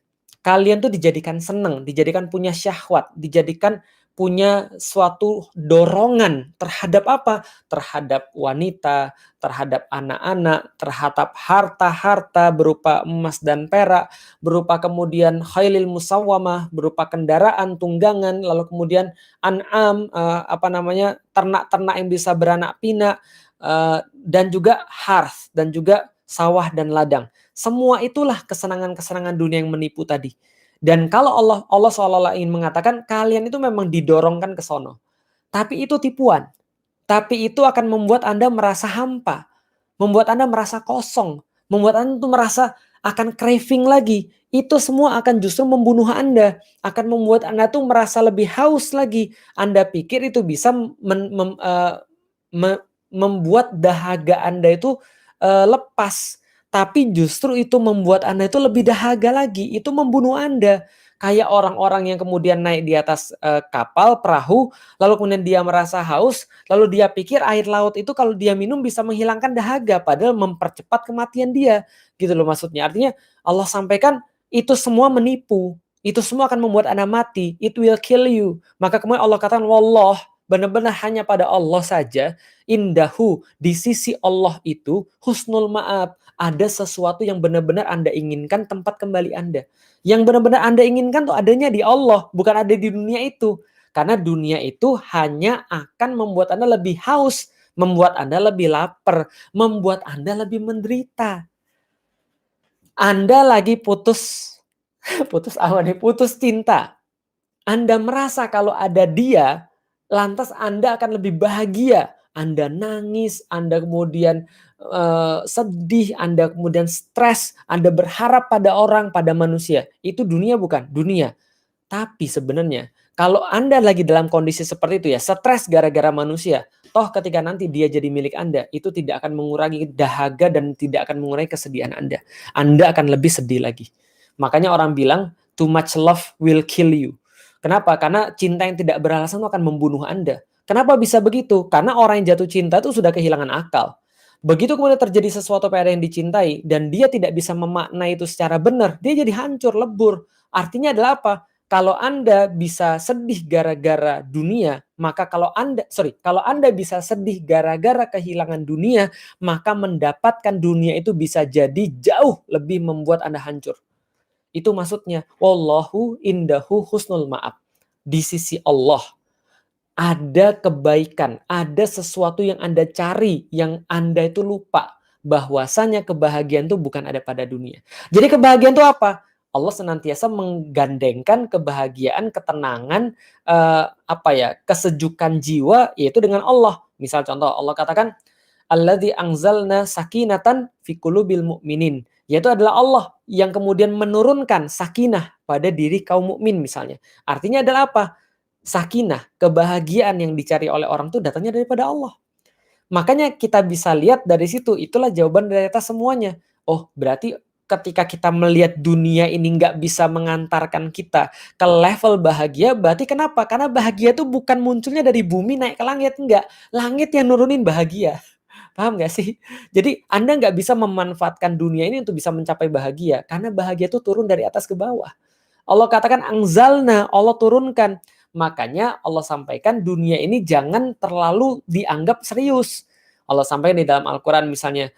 Kalian tuh dijadikan senang, dijadikan punya syahwat, dijadikan punya suatu dorongan terhadap apa? Terhadap wanita, terhadap anak-anak, terhadap harta-harta berupa emas dan perak, berupa kemudian khailil musawwamah, berupa kendaraan, tunggangan, lalu kemudian an'am, ternak-ternak yang bisa beranak pinak, dan juga harth, dan juga sawah dan ladang. Semua itulah kesenangan-kesenangan dunia yang menipu tadi. Dan kalau Allah seolah-olah ingin mengatakan kalian itu memang didorongkan ke sono. Tapi itu tipuan. Tapi itu akan membuat Anda merasa hampa. Membuat Anda merasa kosong. Membuat Anda tuh merasa akan craving lagi. Itu semua akan justru membunuh Anda. Akan membuat Anda tuh merasa lebih haus lagi. Anda pikir itu bisa membuat dahaga Anda itu lepas. Tapi justru itu membuat Anda itu lebih dahaga lagi. Itu membunuh Anda. Kayak orang-orang yang kemudian naik di atas kapal, perahu, lalu kemudian dia merasa haus, lalu dia pikir air laut itu kalau dia minum bisa menghilangkan dahaga, padahal mempercepat kematian dia. Gitu loh maksudnya. Artinya Allah sampaikan itu semua menipu. Itu semua akan membuat Anda mati. It will kill you. Maka kemudian Allah katakan, wallah, benar-benar hanya pada Allah saja, indahu, di sisi Allah itu, husnul ma'ab. Ada sesuatu yang benar-benar Anda inginkan tempat kembali Anda. Yang benar-benar Anda inginkan tuh adanya di Allah, bukan ada di dunia itu. Karena dunia itu hanya akan membuat Anda lebih haus, membuat Anda lebih lapar, membuat Anda lebih menderita. Anda lagi putus putus cinta. Anda merasa kalau ada dia, lantas Anda akan lebih bahagia. Anda nangis, Anda kemudian sedih, Anda kemudian stres, Anda berharap pada orang, pada manusia. Itu dunia bukan? Dunia. Tapi sebenarnya kalau Anda lagi dalam kondisi seperti itu ya, stres gara-gara manusia, toh ketika nanti dia jadi milik Anda, itu tidak akan mengurangi dahaga dan tidak akan mengurangi kesedihan Anda. Anda akan lebih sedih lagi. Makanya orang bilang, too much love will kill you. Kenapa? Karena cinta yang tidak beralasan itu akan membunuh Anda. Kenapa bisa begitu? Karena orang yang jatuh cinta itu sudah kehilangan akal. Begitu kemudian terjadi sesuatu pada yang dicintai dan dia tidak bisa memaknai itu secara benar, dia jadi hancur, lebur. Artinya adalah apa? Kalau Anda bisa sedih gara-gara dunia, maka kalau Anda bisa sedih gara-gara kehilangan dunia, maka mendapatkan dunia itu bisa jadi jauh lebih membuat Anda hancur. Itu maksudnya, wallahu indahu husnul ma'ab. Di sisi Allah ada kebaikan, ada sesuatu yang Anda cari, yang Anda itu lupa. Bahwasanya kebahagiaan itu bukan ada pada dunia. Jadi kebahagiaan itu apa? Allah senantiasa menggandengkan kebahagiaan, ketenangan, kesejukan jiwa, yaitu dengan Allah. Misal contoh, Allah katakan, alladzi anzalna sakinatan fi qulubil mu'minin. Yaitu adalah Allah yang kemudian menurunkan sakinah pada diri kaum mukmin misalnya. Artinya adalah apa? Sakinah, kebahagiaan yang dicari oleh orang itu datangnya daripada Allah. Makanya kita bisa lihat dari situ, itulah jawaban dari atas semuanya. Oh, berarti ketika kita melihat dunia ini nggak bisa mengantarkan kita ke level bahagia, berarti kenapa? Karena bahagia itu bukan munculnya dari bumi naik ke langit, enggak. Langit yang nurunin bahagia. Paham nggak sih? Jadi Anda nggak bisa memanfaatkan dunia ini untuk bisa mencapai bahagia, karena bahagia itu turun dari atas ke bawah. Allah katakan anzalna, Allah turunkan. Makanya Allah sampaikan dunia ini jangan terlalu dianggap serius. Allah sampaikan di dalam Al-Quran misalnya,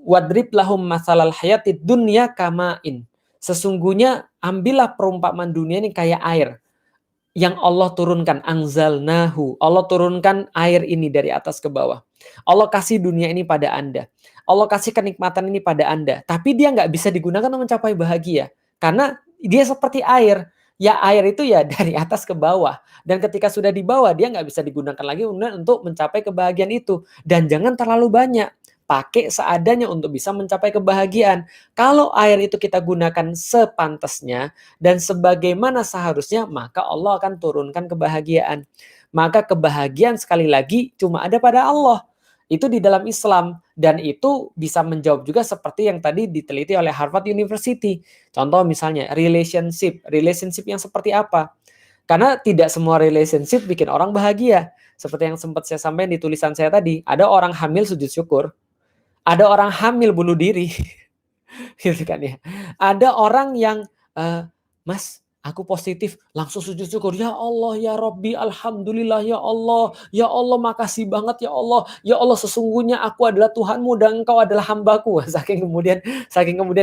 wadrib lahum masalal hayatid dunya kamain. Sesungguhnya ambillah perumpamaan dunia ini kayak air yang Allah turunkan, anzalnahu. Allah turunkan air ini dari atas ke bawah. Allah kasih dunia ini pada Anda. Allah kasih kenikmatan ini pada Anda. Tapi dia nggak bisa digunakan untuk mencapai bahagia. Karena dia seperti air. Ya air itu ya dari atas ke bawah. Dan ketika sudah di bawah, dia nggak bisa digunakan lagi untuk mencapai kebahagiaan itu. Dan jangan terlalu banyak. Pakai seadanya untuk bisa mencapai kebahagiaan. Kalau air itu kita gunakan sepantasnya dan sebagaimana seharusnya, maka Allah akan turunkan kebahagiaan. Maka kebahagiaan sekali lagi cuma ada pada Allah. Itu di dalam Islam. Dan itu bisa menjawab juga seperti yang tadi diteliti oleh Harvard University. Contoh misalnya relationship. Relationship yang seperti apa? Karena tidak semua relationship bikin orang bahagia. Seperti yang sempat saya sampaikan di tulisan saya tadi. Ada orang hamil sujud syukur. Ada orang hamil bunuh diri. Gitu kan ya. Ada orang yang, Mas, aku positif, langsung sujud syukur, ya Allah, ya Rabbi, alhamdulillah, ya Allah makasih banget ya Allah sesungguhnya aku adalah Tuhanmu dan engkau adalah hambaku. Saking kemudian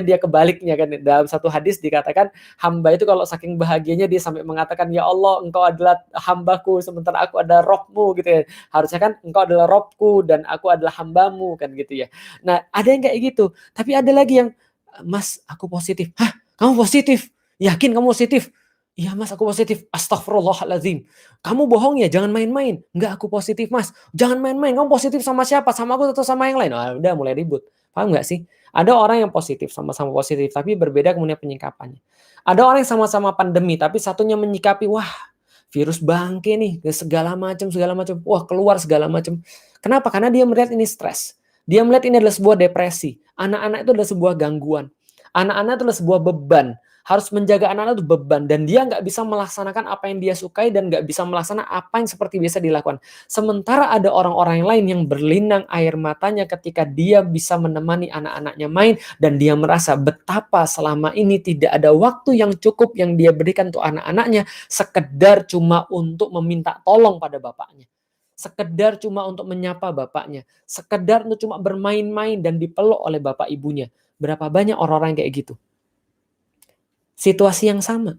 dia kebaliknya kan, dalam satu hadis dikatakan, hamba itu kalau saking bahagianya dia sampai mengatakan, ya Allah engkau adalah hambaku, sementara aku adalah Robmu gitu ya. Harusnya kan engkau adalah Robku dan aku adalah hambamu kan gitu ya. Nah ada yang kayak gitu, tapi ada lagi yang, Mas, aku positif. Hah? Kamu positif? Yakin kamu positif? Iya mas, aku positif. Astagfirullahaladzim. Kamu bohong ya? Jangan main-main. Enggak, aku positif mas. Jangan main-main. Kamu positif sama siapa? Sama aku atau sama yang lain? Oh, udah mulai ribut. Paham nggak sih? Ada orang yang positif, sama-sama positif, tapi berbeda kemudian penyikapannya. Ada orang yang sama-sama pandemi, tapi satunya menyikapi, wah virus bangke nih, segala macam. Wah keluar segala macam. Kenapa? Karena dia melihat ini stres. Dia melihat ini adalah sebuah depresi. Anak-anak itu adalah sebuah gangguan. Anak-anak itu adalah sebuah beban. Harus menjaga anak-anak itu beban, dan dia nggak bisa melaksanakan apa yang dia sukai dan nggak bisa melaksanakan apa yang seperti biasa dilakukan. Sementara ada orang-orang lain yang berlinang air matanya ketika dia bisa menemani anak-anaknya main, dan dia merasa betapa selama ini tidak ada waktu yang cukup yang dia berikan untuk anak-anaknya, sekedar cuma untuk meminta tolong pada bapaknya. Sekedar cuma untuk menyapa bapaknya, sekedar untuk cuma bermain-main dan dipeluk oleh bapak ibunya. Berapa banyak orang-orang kayak gitu? Situasi yang sama,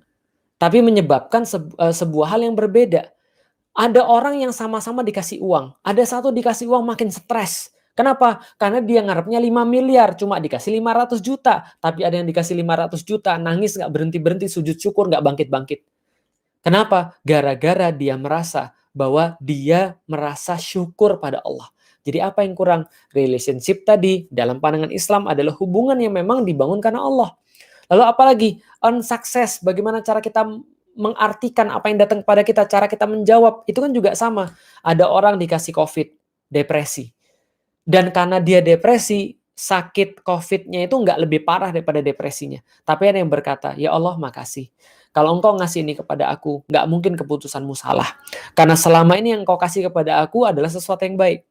tapi menyebabkan sebuah hal yang berbeda. Ada orang yang sama-sama dikasih uang, ada satu dikasih uang makin stres. Kenapa? Karena dia ngarepnya 5 miliar, cuma dikasih 500 juta. Tapi ada yang dikasih 500 juta, nangis nggak berhenti-berhenti, sujud syukur nggak bangkit-bangkit. Kenapa? Gara-gara dia merasa bahwa dia merasa syukur pada Allah. Jadi apa yang kurang? Relationship tadi dalam pandangan Islam adalah hubungan yang memang dibangun karena Allah. Lalu apalagi? Unsukses, bagaimana cara kita mengartikan apa yang datang kepada kita, cara kita menjawab, itu kan juga sama. Ada orang dikasih COVID, depresi. Dan karena dia depresi, sakit COVID-nya itu nggak lebih parah daripada depresinya. Tapi ada yang berkata, ya Allah makasih. Kalau engkau ngasih ini kepada aku, nggak mungkin keputusanmu salah. Karena selama ini yang engkau kasih kepada aku adalah sesuatu yang baik.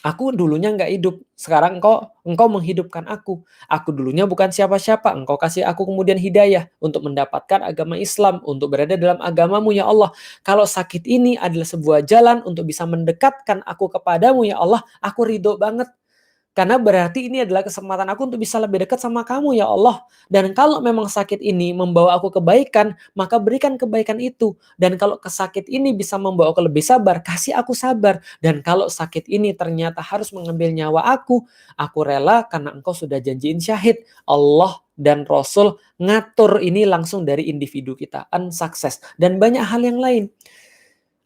Aku dulunya nggak hidup, sekarang engkau menghidupkan aku. Aku dulunya bukan siapa-siapa, engkau kasih aku kemudian hidayah untuk mendapatkan agama Islam, untuk berada dalam agamamu ya Allah. Kalau sakit ini adalah sebuah jalan untuk bisa mendekatkan aku kepadamu ya Allah, aku ridho banget. Karena berarti ini adalah kesempatan aku untuk bisa lebih dekat sama kamu ya Allah. Dan kalau memang sakit ini membawa aku kebaikan, maka berikan kebaikan itu. Dan kalau kesakit ini bisa membawa aku lebih sabar, kasih aku sabar. Dan kalau sakit ini ternyata harus mengambil nyawa aku rela karena engkau sudah janjiin syahid. Allah dan Rasul ngatur ini langsung dari individu kita. Unsukses. Dan banyak hal yang lain.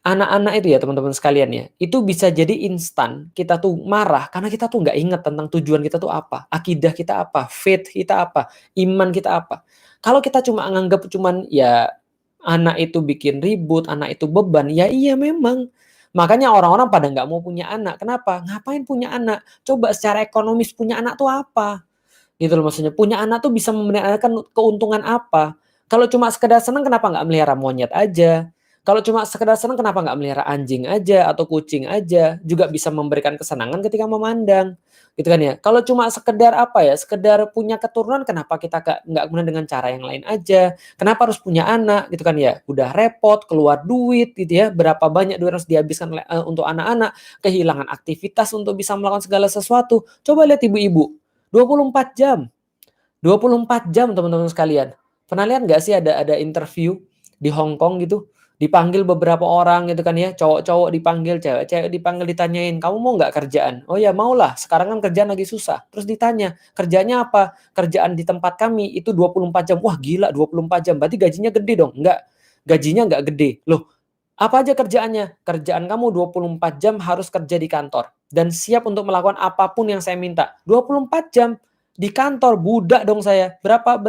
Anak-anak itu ya teman-teman sekalian ya, itu bisa jadi instan kita tuh marah karena kita tuh nggak ingat tentang tujuan kita tuh apa, akidah kita apa, faith kita apa, iman kita apa. Kalau kita cuma nganggap cuman ya anak itu bikin ribut, anak itu beban, ya iya memang. Makanya orang-orang pada nggak mau punya anak. Kenapa? Ngapain punya anak? Coba secara ekonomis punya anak tuh apa? Gitu loh maksudnya. Punya anak tuh bisa memberikan keuntungan apa? Kalau cuma sekedar senang kenapa nggak melihara monyet aja? Kalau cuma sekedar senang kenapa nggak melihara anjing aja atau kucing aja? Juga bisa memberikan kesenangan ketika memandang. Gitu kan ya. Kalau cuma sekedar apa ya? Sekedar punya keturunan kenapa kita nggak kemudian dengan cara yang lain aja? Kenapa harus punya anak gitu kan ya? Udah repot, keluar duit gitu ya. Berapa banyak duit harus dihabiskan untuk anak-anak, kehilangan aktivitas untuk bisa melakukan segala sesuatu. Coba lihat ibu-ibu. 24 jam. 24 jam teman-teman sekalian. Pernah lihat nggak sih ada interview di Hong Kong gitu? Dipanggil beberapa orang gitu kan ya, cowok-cowok dipanggil, cewek-cewek dipanggil, ditanyain, kamu mau nggak kerjaan? Oh ya maulah, sekarang kan kerjaan lagi susah. Terus ditanya, kerjanya apa? Kerjaan di tempat kami itu 24 jam. Wah gila 24 jam, berarti gajinya gede dong? Enggak, gajinya nggak gede. Loh, apa aja kerjaannya? Kerjaan kamu 24 jam harus kerja di kantor dan siap untuk melakukan apapun yang saya minta. 24 jam di kantor, budak dong saya. Berapa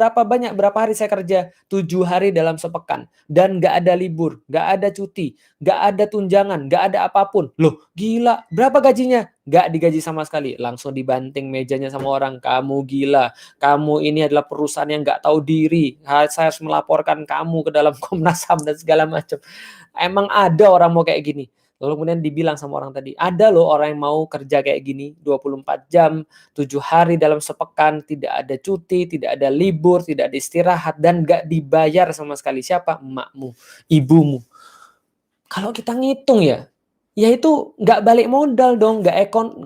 hari saya kerja? 7 hari dalam sepekan. Dan nggak ada libur, nggak ada cuti, nggak ada tunjangan, nggak ada apapun. Loh, gila. Berapa gajinya? Nggak digaji sama sekali. Langsung dibanting mejanya sama orang. Kamu gila. Kamu ini adalah perusahaan yang nggak tahu diri. Saya harus melaporkan kamu ke dalam Komnas HAM dan segala macam. Emang ada orang mau kayak gini? Lalu kemudian dibilang sama orang tadi, ada loh orang yang mau kerja kayak gini, 24 jam, 7 hari dalam sepekan, tidak ada cuti, tidak ada libur, tidak ada istirahat, dan gak dibayar sama sekali. Siapa? Emakmu, ibumu. Kalau kita ngitung ya itu gak balik modal dong,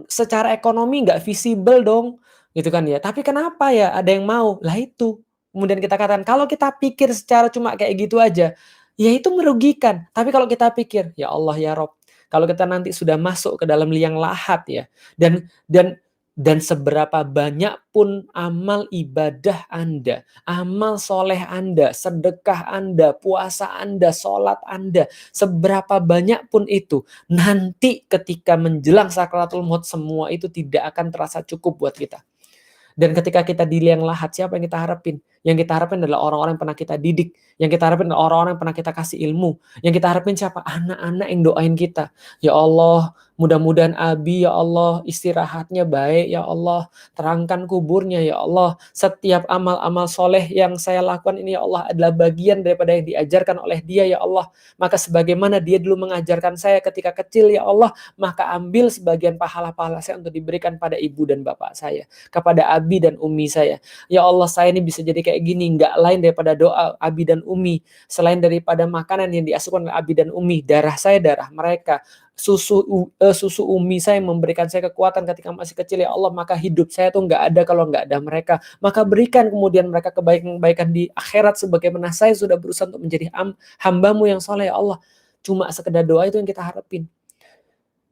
secara ekonomi gak visible dong, gitu kan ya. Tapi kenapa ya ada yang mau? Lah itu, kemudian kita katakan, kalau kita pikir secara cuma kayak gitu aja, ya itu merugikan. Tapi kalau kita pikir, ya Allah ya Rob, kalau kita nanti sudah masuk ke dalam liang lahat ya, dan seberapa banyak pun amal ibadah Anda, amal soleh Anda, sedekah Anda, puasa Anda, sholat Anda, seberapa banyak pun itu, nanti ketika menjelang sakaratul maut semua itu tidak akan terasa cukup buat kita. Dan ketika kita di liang lahat, siapa yang kita harapin? Yang kita harapin adalah orang-orang yang pernah kita didik. Yang kita harapin adalah orang-orang yang pernah kita kasih ilmu. Yang kita harapin siapa? Anak-anak yang doain kita. Ya Allah, Mudah-mudahan Abi ya Allah istirahatnya baik ya Allah, terangkan kuburnya ya Allah. Setiap amal-amal soleh yang saya lakukan ini ya Allah adalah bagian daripada yang diajarkan oleh dia ya Allah. Maka sebagaimana dia dulu mengajarkan saya ketika kecil ya Allah, maka ambil sebagian pahala-pahala saya untuk diberikan pada ibu dan bapak saya, kepada Abi dan Umi saya. Ya Allah, saya ini bisa jadi kayak gini nggak lain daripada doa Abi dan Umi, selain daripada makanan yang diasuhkan oleh Abi dan Umi, darah saya darah mereka, susu Umi saya yang memberikan saya kekuatan ketika masih kecil ya Allah, maka hidup saya tuh nggak ada kalau nggak ada mereka. Maka berikan kemudian mereka kebaikan-kebaikan di akhirat sebagaimana saya sudah berusaha untuk menjadi hamba-Mu yang soleh ya Allah. Cuma sekedar doa itu yang kita harapin.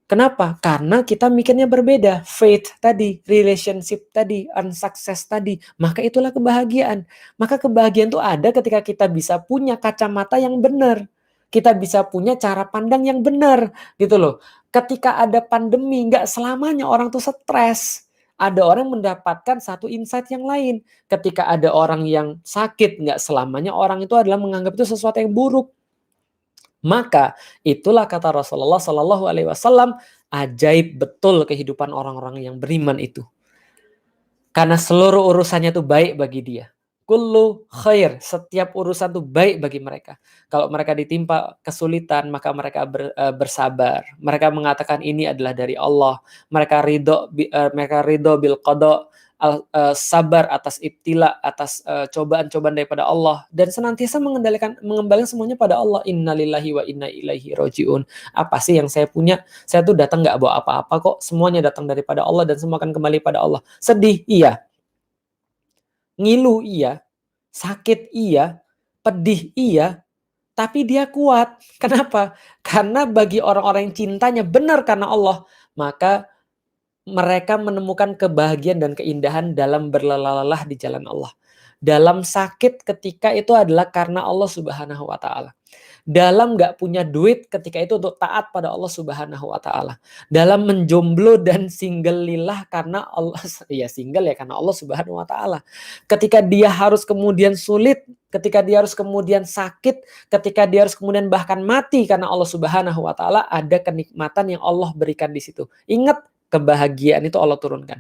Kenapa? Karena kita mikirnya berbeda. Faith tadi, relationship tadi, unsuccess tadi. Maka itulah kebahagiaan. Maka kebahagiaan itu ada ketika kita bisa punya kacamata yang benar. Kita bisa punya cara pandang yang benar. Gitu loh. Ketika ada pandemi, nggak selamanya orang tuh stres. Ada orang mendapatkan satu insight yang lain. Ketika ada orang yang sakit, nggak selamanya orang itu adalah menganggap itu sesuatu yang buruk. Maka itulah kata Rasulullah Shallallahu Alaihi Wasallam, ajaib betul kehidupan orang-orang yang beriman itu. Karena seluruh urusannya itu baik bagi dia. Kullu khair, setiap urusan itu baik bagi mereka. Kalau mereka ditimpa kesulitan, maka mereka bersabar. Mereka mengatakan ini adalah dari Allah. Mereka ridho bil qada, sabar atas ibtila, atas cobaan-cobaan daripada Allah, dan senantiasa mengembalikan semuanya pada Allah. Innalillahi wa inna ilaihi rojiun. Apa sih yang saya punya? Saya tuh datang nggak bawa apa-apa kok. Semuanya datang daripada Allah dan semua akan kembali pada Allah. Sedih, iya. Ngilu, iya. Sakit, iya. Pedih, iya. Tapi dia kuat. Kenapa? Karena bagi orang-orang yang cintanya benar karena Allah, maka mereka menemukan kebahagiaan dan keindahan dalam berlelah-lelah di jalan Allah. Dalam sakit ketika itu adalah karena Allah Subhanahu wa Ta'ala. Dalam nggak punya duit ketika itu untuk taat pada Allah Subhanahu wa Ta'ala. Dalam menjomblo dan single lillah karena Allah, ya single ya karena Allah Subhanahu wa Ta'ala. Ketika dia harus kemudian sulit, ketika dia harus kemudian sakit, ketika dia harus kemudian bahkan mati karena Allah Subhanahu wa Ta'ala, ada kenikmatan yang Allah berikan di situ. Ingat, kebahagiaan itu Allah turunkan.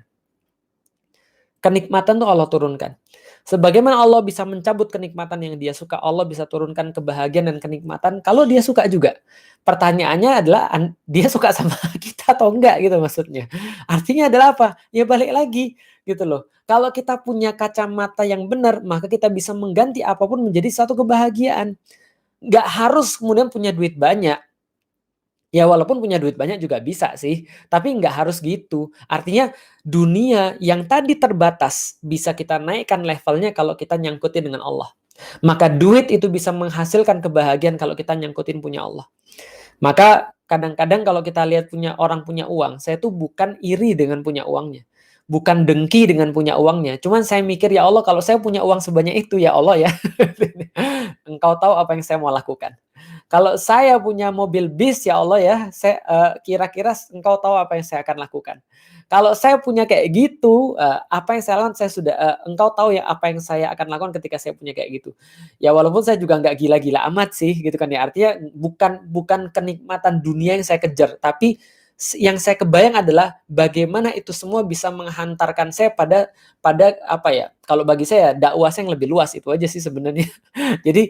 Kenikmatan itu Allah turunkan. Sebagaimana Allah bisa mencabut kenikmatan yang dia suka, Allah bisa turunkan kebahagiaan dan kenikmatan kalau dia suka juga. Pertanyaannya adalah dia suka sama kita atau enggak gitu maksudnya. Artinya adalah apa? Ya balik lagi gitu loh. Kalau kita punya kacamata yang benar, maka kita bisa mengganti apapun menjadi satu kebahagiaan. Nggak harus kemudian punya duit banyak. Ya walaupun punya duit banyak juga bisa sih, tapi nggak harus gitu. Artinya dunia yang tadi terbatas bisa kita naikkan levelnya kalau kita nyangkutin dengan Allah. Maka duit itu bisa menghasilkan kebahagiaan kalau kita nyangkutin punya Allah. Maka kadang-kadang kalau kita lihat orang punya uang, saya tuh bukan iri dengan punya uangnya. Bukan dengki dengan punya uangnya. Cuman saya mikir, ya Allah kalau saya punya uang sebanyak itu ya Allah ya. Engkau tahu apa yang saya mau lakukan. Kalau saya punya mobil bis ya Allah ya, saya kira-kira Engkau tahu apa yang saya akan lakukan. Kalau saya punya kayak gitu, apa yang saya lakukan saya sudah Engkau tahu ya apa yang saya akan lakukan ketika saya punya kayak gitu. Ya walaupun saya juga nggak gila-gila amat sih gitu kan ya. Artinya bukan kenikmatan dunia yang saya kejar, tapi yang saya kebayang adalah bagaimana itu semua bisa menghantarkan saya pada apa ya? Kalau bagi saya dakwah saya yang lebih luas, itu aja sih sebenarnya. Jadi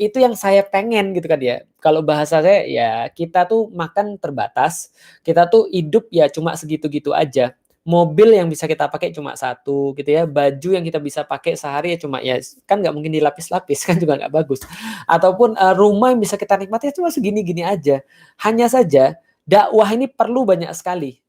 itu yang saya pengen gitu kan ya. Kalau bahasa saya ya kita tuh makan terbatas, kita tuh hidup ya cuma segitu-gitu aja. Mobil yang bisa kita pakai cuma satu gitu ya, baju yang kita bisa pakai sehari ya cuma ya kan nggak mungkin dilapis-lapis kan juga nggak bagus. Ataupun rumah yang bisa kita nikmati ya cuma segini-gini aja. Hanya saja dakwah ini perlu banyak sekali.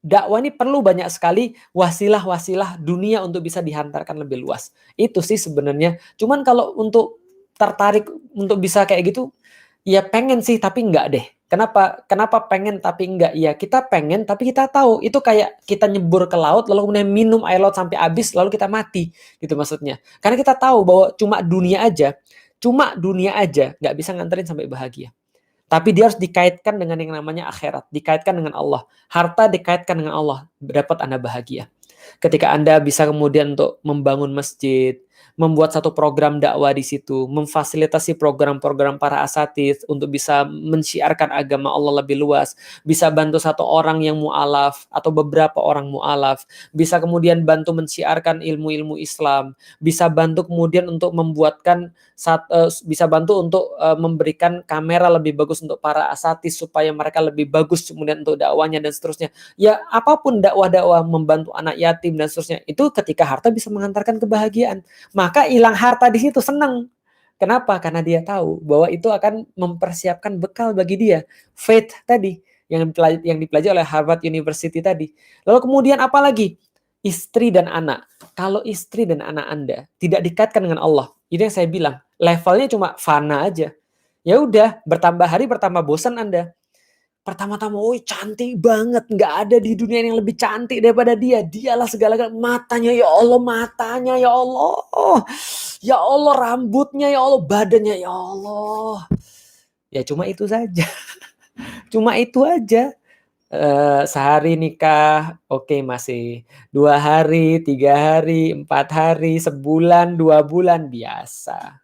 Dakwah ini perlu banyak sekali wasilah-wasilah dunia untuk bisa dihantarkan lebih luas. Itu sih sebenarnya. Cuman kalau untuk tertarik untuk bisa kayak gitu, ya pengen sih tapi enggak deh. Kenapa pengen tapi enggak? Ya kita pengen tapi kita tahu itu kayak kita nyebur ke laut lalu kemudian minum air laut sampai habis lalu kita mati gitu maksudnya. Karena kita tahu bahwa cuma dunia aja nggak bisa nganterin sampai bahagia. Tapi dia harus dikaitkan dengan yang namanya akhirat, dikaitkan dengan Allah. Harta dikaitkan dengan Allah, dapat Anda bahagia. Ketika Anda bisa kemudian untuk membangun masjid, membuat satu program dakwah di situ, memfasilitasi program-program para asatidz untuk bisa mensyiarkan agama Allah lebih luas, bisa bantu satu orang yang mu'alaf atau beberapa orang mu'alaf, bisa kemudian bantu mensyiarkan ilmu-ilmu Islam, bisa bantu kemudian untuk membuatkan bisa bantu untuk memberikan kamera lebih bagus untuk para asatidz supaya mereka lebih bagus kemudian untuk dakwanya dan seterusnya. Ya apapun dakwah-dakwah, membantu anak yatim dan seterusnya, itu ketika harta bisa mengantarkan kebahagiaan. Maka hilang harta di situ senang. Kenapa? Karena dia tahu bahwa itu akan mempersiapkan bekal bagi dia. Faith tadi yang dipelajari oleh Harvard University tadi. Lalu kemudian apa lagi? Istri dan anak. Kalau istri dan anak Anda tidak dikaitkan dengan Allah, itu yang saya bilang, levelnya cuma fana aja. Ya udah, bertambah hari bertambah bosan Anda. Pertama-tama, cantik banget, nggak ada di dunia yang lebih cantik daripada dia. Dialah segala-galanya. Matanya, ya Allah, matanya, ya Allah. Ya Allah, rambutnya, ya Allah, badannya, ya Allah. Ya cuma itu saja. Cuma itu aja. Sehari nikah, oke masih 2 hari, 3 hari, 4 hari, sebulan, 2 bulan, biasa.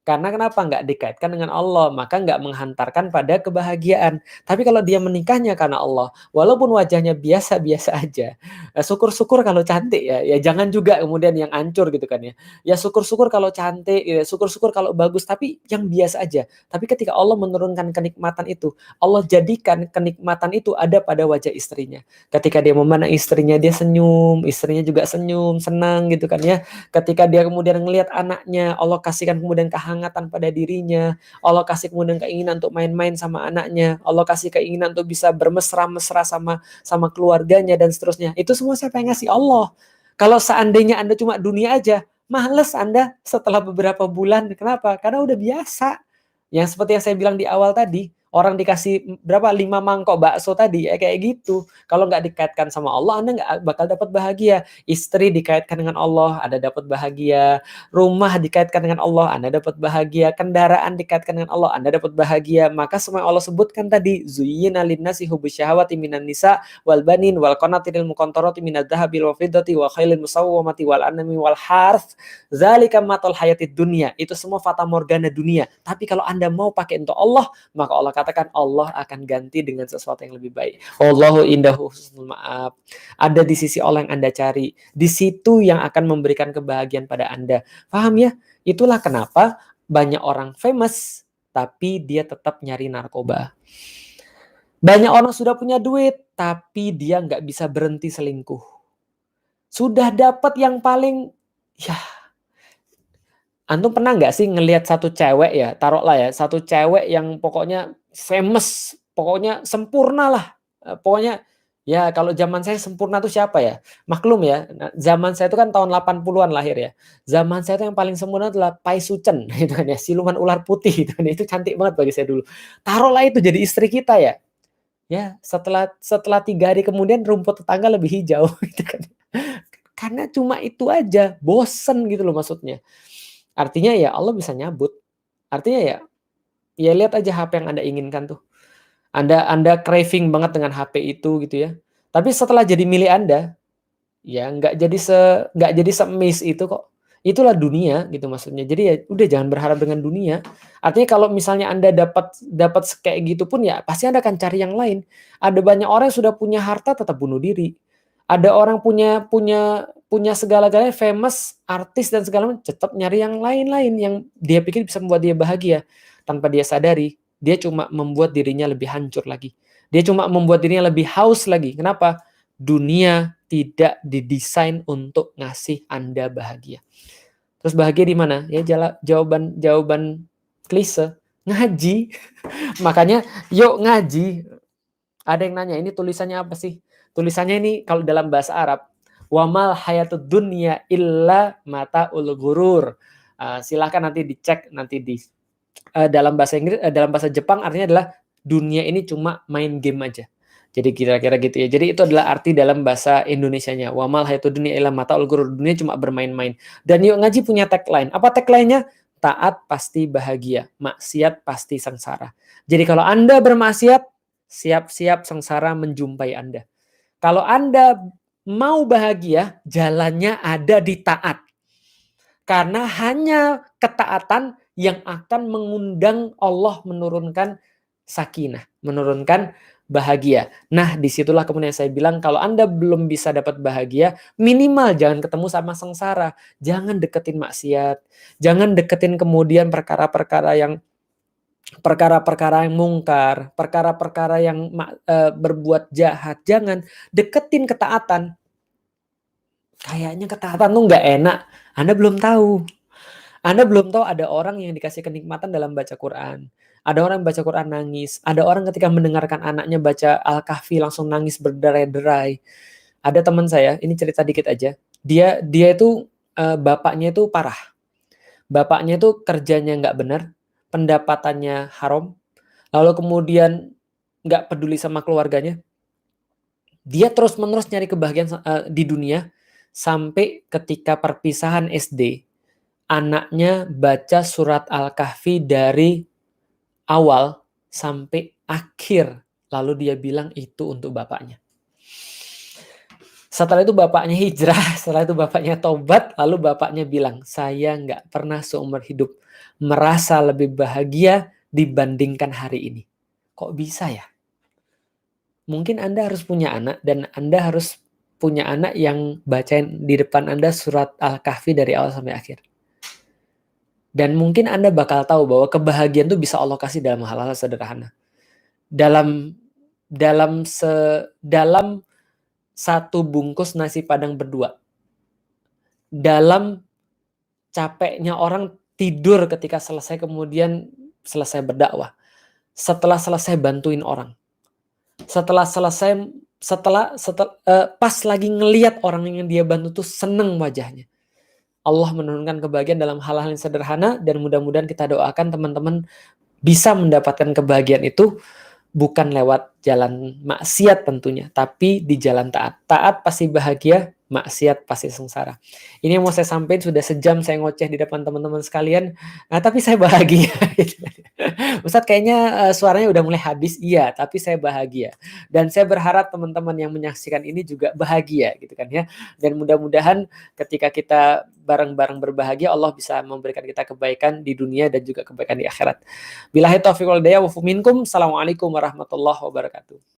Karena kenapa? Nggak dikaitkan dengan Allah, maka nggak menghantarkan pada kebahagiaan. Tapi kalau dia menikahnya karena Allah, walaupun wajahnya biasa-biasa aja, syukur-syukur kalau cantik ya, ya jangan juga kemudian yang hancur gitu kan ya. Ya syukur-syukur kalau cantik, ya syukur-syukur kalau bagus, tapi yang biasa aja. Tapi ketika Allah menurunkan kenikmatan itu, Allah jadikan kenikmatan itu ada pada wajah istrinya. Ketika dia memandang istrinya, dia senyum, istrinya juga senyum, senang gitu kan ya. Ketika dia kemudian ngelihat anaknya, Allah kasihkan kemudian kehangatan pada dirinya, Allah kasih kemudian keinginan untuk main-main sama anaknya, Allah kasih keinginan untuk bisa bermesra-mesra sama keluarganya dan seterusnya. Itu semua siapa yang ngasih? Allah. Kalau seandainya Anda cuma dunia aja, males Anda setelah beberapa bulan. Kenapa? Karena udah biasa. Yang seperti yang saya bilang di awal tadi, orang dikasih berapa 5 mangkok bakso tadi, ya kayak gitu. Kalau nggak dikaitkan sama Allah, Anda nggak bakal dapat bahagia. Istri dikaitkan dengan Allah, Anda dapat bahagia. Rumah dikaitkan dengan Allah, Anda dapat bahagia. Kendaraan dikaitkan dengan Allah, Anda dapat bahagia. Maka semua yang Allah sebutkan tadi, zuyyina linnasi hubbus syahawati minan nisa wal banin wal qanatiril muqantarati minadz dzahabi wal fiddati wa khailil musawwamati wal anami wal harth, zalika matal hayatid dunya. Itu semua fata morgana dunia. Tapi kalau Anda mau pakai untuk Allah, maka Allah katakan Allah akan ganti dengan sesuatu yang lebih baik. Wallahu indahu husnul ma'ab. Ada di sisi Allah yang Anda cari. Di situ yang akan memberikan kebahagiaan pada Anda. Paham ya? Itulah kenapa banyak orang famous, tapi dia tetap nyari narkoba. Banyak orang sudah punya duit, tapi dia nggak bisa berhenti selingkuh. Sudah dapat yang paling, ya, antum pernah nggak sih ngelihat satu cewek ya, taruhlah ya, satu cewek yang pokoknya famous, pokoknya sempurna lah, pokoknya ya kalau zaman saya sempurna tuh siapa ya? Maklum ya, zaman saya itu kan tahun 80-an lahir ya. Zaman saya itu yang paling sempurna adalah Pai Sucen gitu kan ya, siluman ular putih gitu kan. Itu cantik banget bagi saya dulu. Taruhlah itu jadi istri kita ya. Ya, setelah 3 hari kemudian rumput tetangga lebih hijau gitu kan. Karena cuma itu aja, bosen gitu loh maksudnya. Artinya ya Allah bisa nyabut. Artinya ya lihat aja HP yang Anda inginkan tuh. Anda craving banget dengan HP itu gitu ya. Tapi setelah jadi milik Anda, ya nggak jadi se-miss itu kok. Itulah dunia gitu maksudnya. Jadi ya udah jangan berharap dengan dunia. Artinya kalau misalnya Anda dapat kayak gitu pun ya pasti Anda akan cari yang lain. Ada banyak orang yang sudah punya harta tetap bunuh diri. Ada orang punya segala-galanya, famous, artis dan segala macam, tetap nyari yang lain-lain yang dia pikir bisa membuat dia bahagia. Tanpa dia sadari, dia cuma membuat dirinya lebih hancur lagi. Dia cuma membuat dirinya lebih haus lagi. Kenapa? Dunia tidak didesain untuk ngasih Anda bahagia. Terus bahagia di mana? Ya jawaban klise, ngaji. Makanya yuk ngaji. Ada yang nanya, ini tulisannya apa sih? Tulisannya ini kalau dalam bahasa Arab, wamal hayatud dunya illa mataul ghurur. Silakan nanti dicek nanti di dalam bahasa Inggris, dalam bahasa Jepang artinya adalah dunia ini cuma main game aja. Jadi kira-kira gitu ya. Jadi itu adalah arti dalam bahasa Indonesianya. Wamal hayatud dunya illa mataul ghurur. Dunia cuma bermain-main. Dan yuk ngaji punya tagline. Apa tagline-nya? Taat pasti bahagia, maksiat pasti sengsara. Jadi kalau Anda bermaksiat, siap-siap sengsara menjumpai Anda. Kalau Anda mau bahagia, jalannya ada di taat. Karena hanya ketaatan yang akan mengundang Allah menurunkan sakinah, menurunkan bahagia. Nah, disitulah kemudian saya bilang kalau Anda belum bisa dapat bahagia, minimal jangan ketemu sama sengsara. Jangan deketin maksiat. Jangan deketin kemudian perkara-perkara yang mungkar, perkara-perkara yang berbuat jahat. Jangan deketin ketaatan. Kayaknya ketaatan tuh nggak enak. Anda belum tahu. Anda belum tahu ada orang yang dikasih kenikmatan dalam baca Quran. Ada orang yang baca Quran nangis. Ada orang ketika mendengarkan anaknya baca Al-Kahfi langsung nangis berderai-derai. Ada teman saya, ini cerita dikit aja. Dia itu bapaknya itu parah. Bapaknya itu kerjanya nggak benar, pendapatannya haram, lalu kemudian nggak peduli sama keluarganya. Dia terus-menerus nyari kebahagiaan di dunia sampai ketika perpisahan SD. Anaknya baca surat Al-Kahfi dari awal sampai akhir. Lalu dia bilang itu untuk bapaknya. Setelah itu bapaknya hijrah, setelah itu bapaknya tobat, lalu bapaknya bilang, saya nggak pernah seumur hidup merasa lebih bahagia dibandingkan hari ini. Kok bisa ya? Mungkin Anda harus punya anak dan Anda harus punya anak yang bacain di depan Anda surat Al-Kahfi dari awal sampai akhir. Dan mungkin Anda bakal tahu bahwa kebahagiaan itu bisa Allah kasih dalam hal-hal sederhana. Dalam satu bungkus nasi padang berdua. Dalam capeknya orang tidur ketika selesai kemudian selesai berdakwah. Setelah selesai bantuin orang. Pas lagi ngelihat orang yang dia bantu tuh seneng wajahnya. Allah menurunkan kebahagiaan dalam hal-hal yang sederhana dan mudah-mudahan kita doakan teman-teman bisa mendapatkan kebahagiaan itu bukan lewat jalan maksiat tentunya, tapi di jalan taat. Taat pasti bahagia, maksiat pasti sengsara. Ini yang mau saya sampaikan, sudah sejam saya ngoceh di depan teman-teman sekalian, tapi saya bahagia. Ustadz kayaknya suaranya udah mulai habis, iya, tapi saya bahagia. Dan saya berharap teman-teman yang menyaksikan ini juga bahagia gitu kan ya. Dan mudah-mudahan ketika kita bareng-bareng berbahagia, Allah bisa memberikan kita kebaikan di dunia dan juga kebaikan di akhirat. Billahi taufiq wal hidayah wa minkum. Assalamualaikum warahmatullahi wabarakatuh.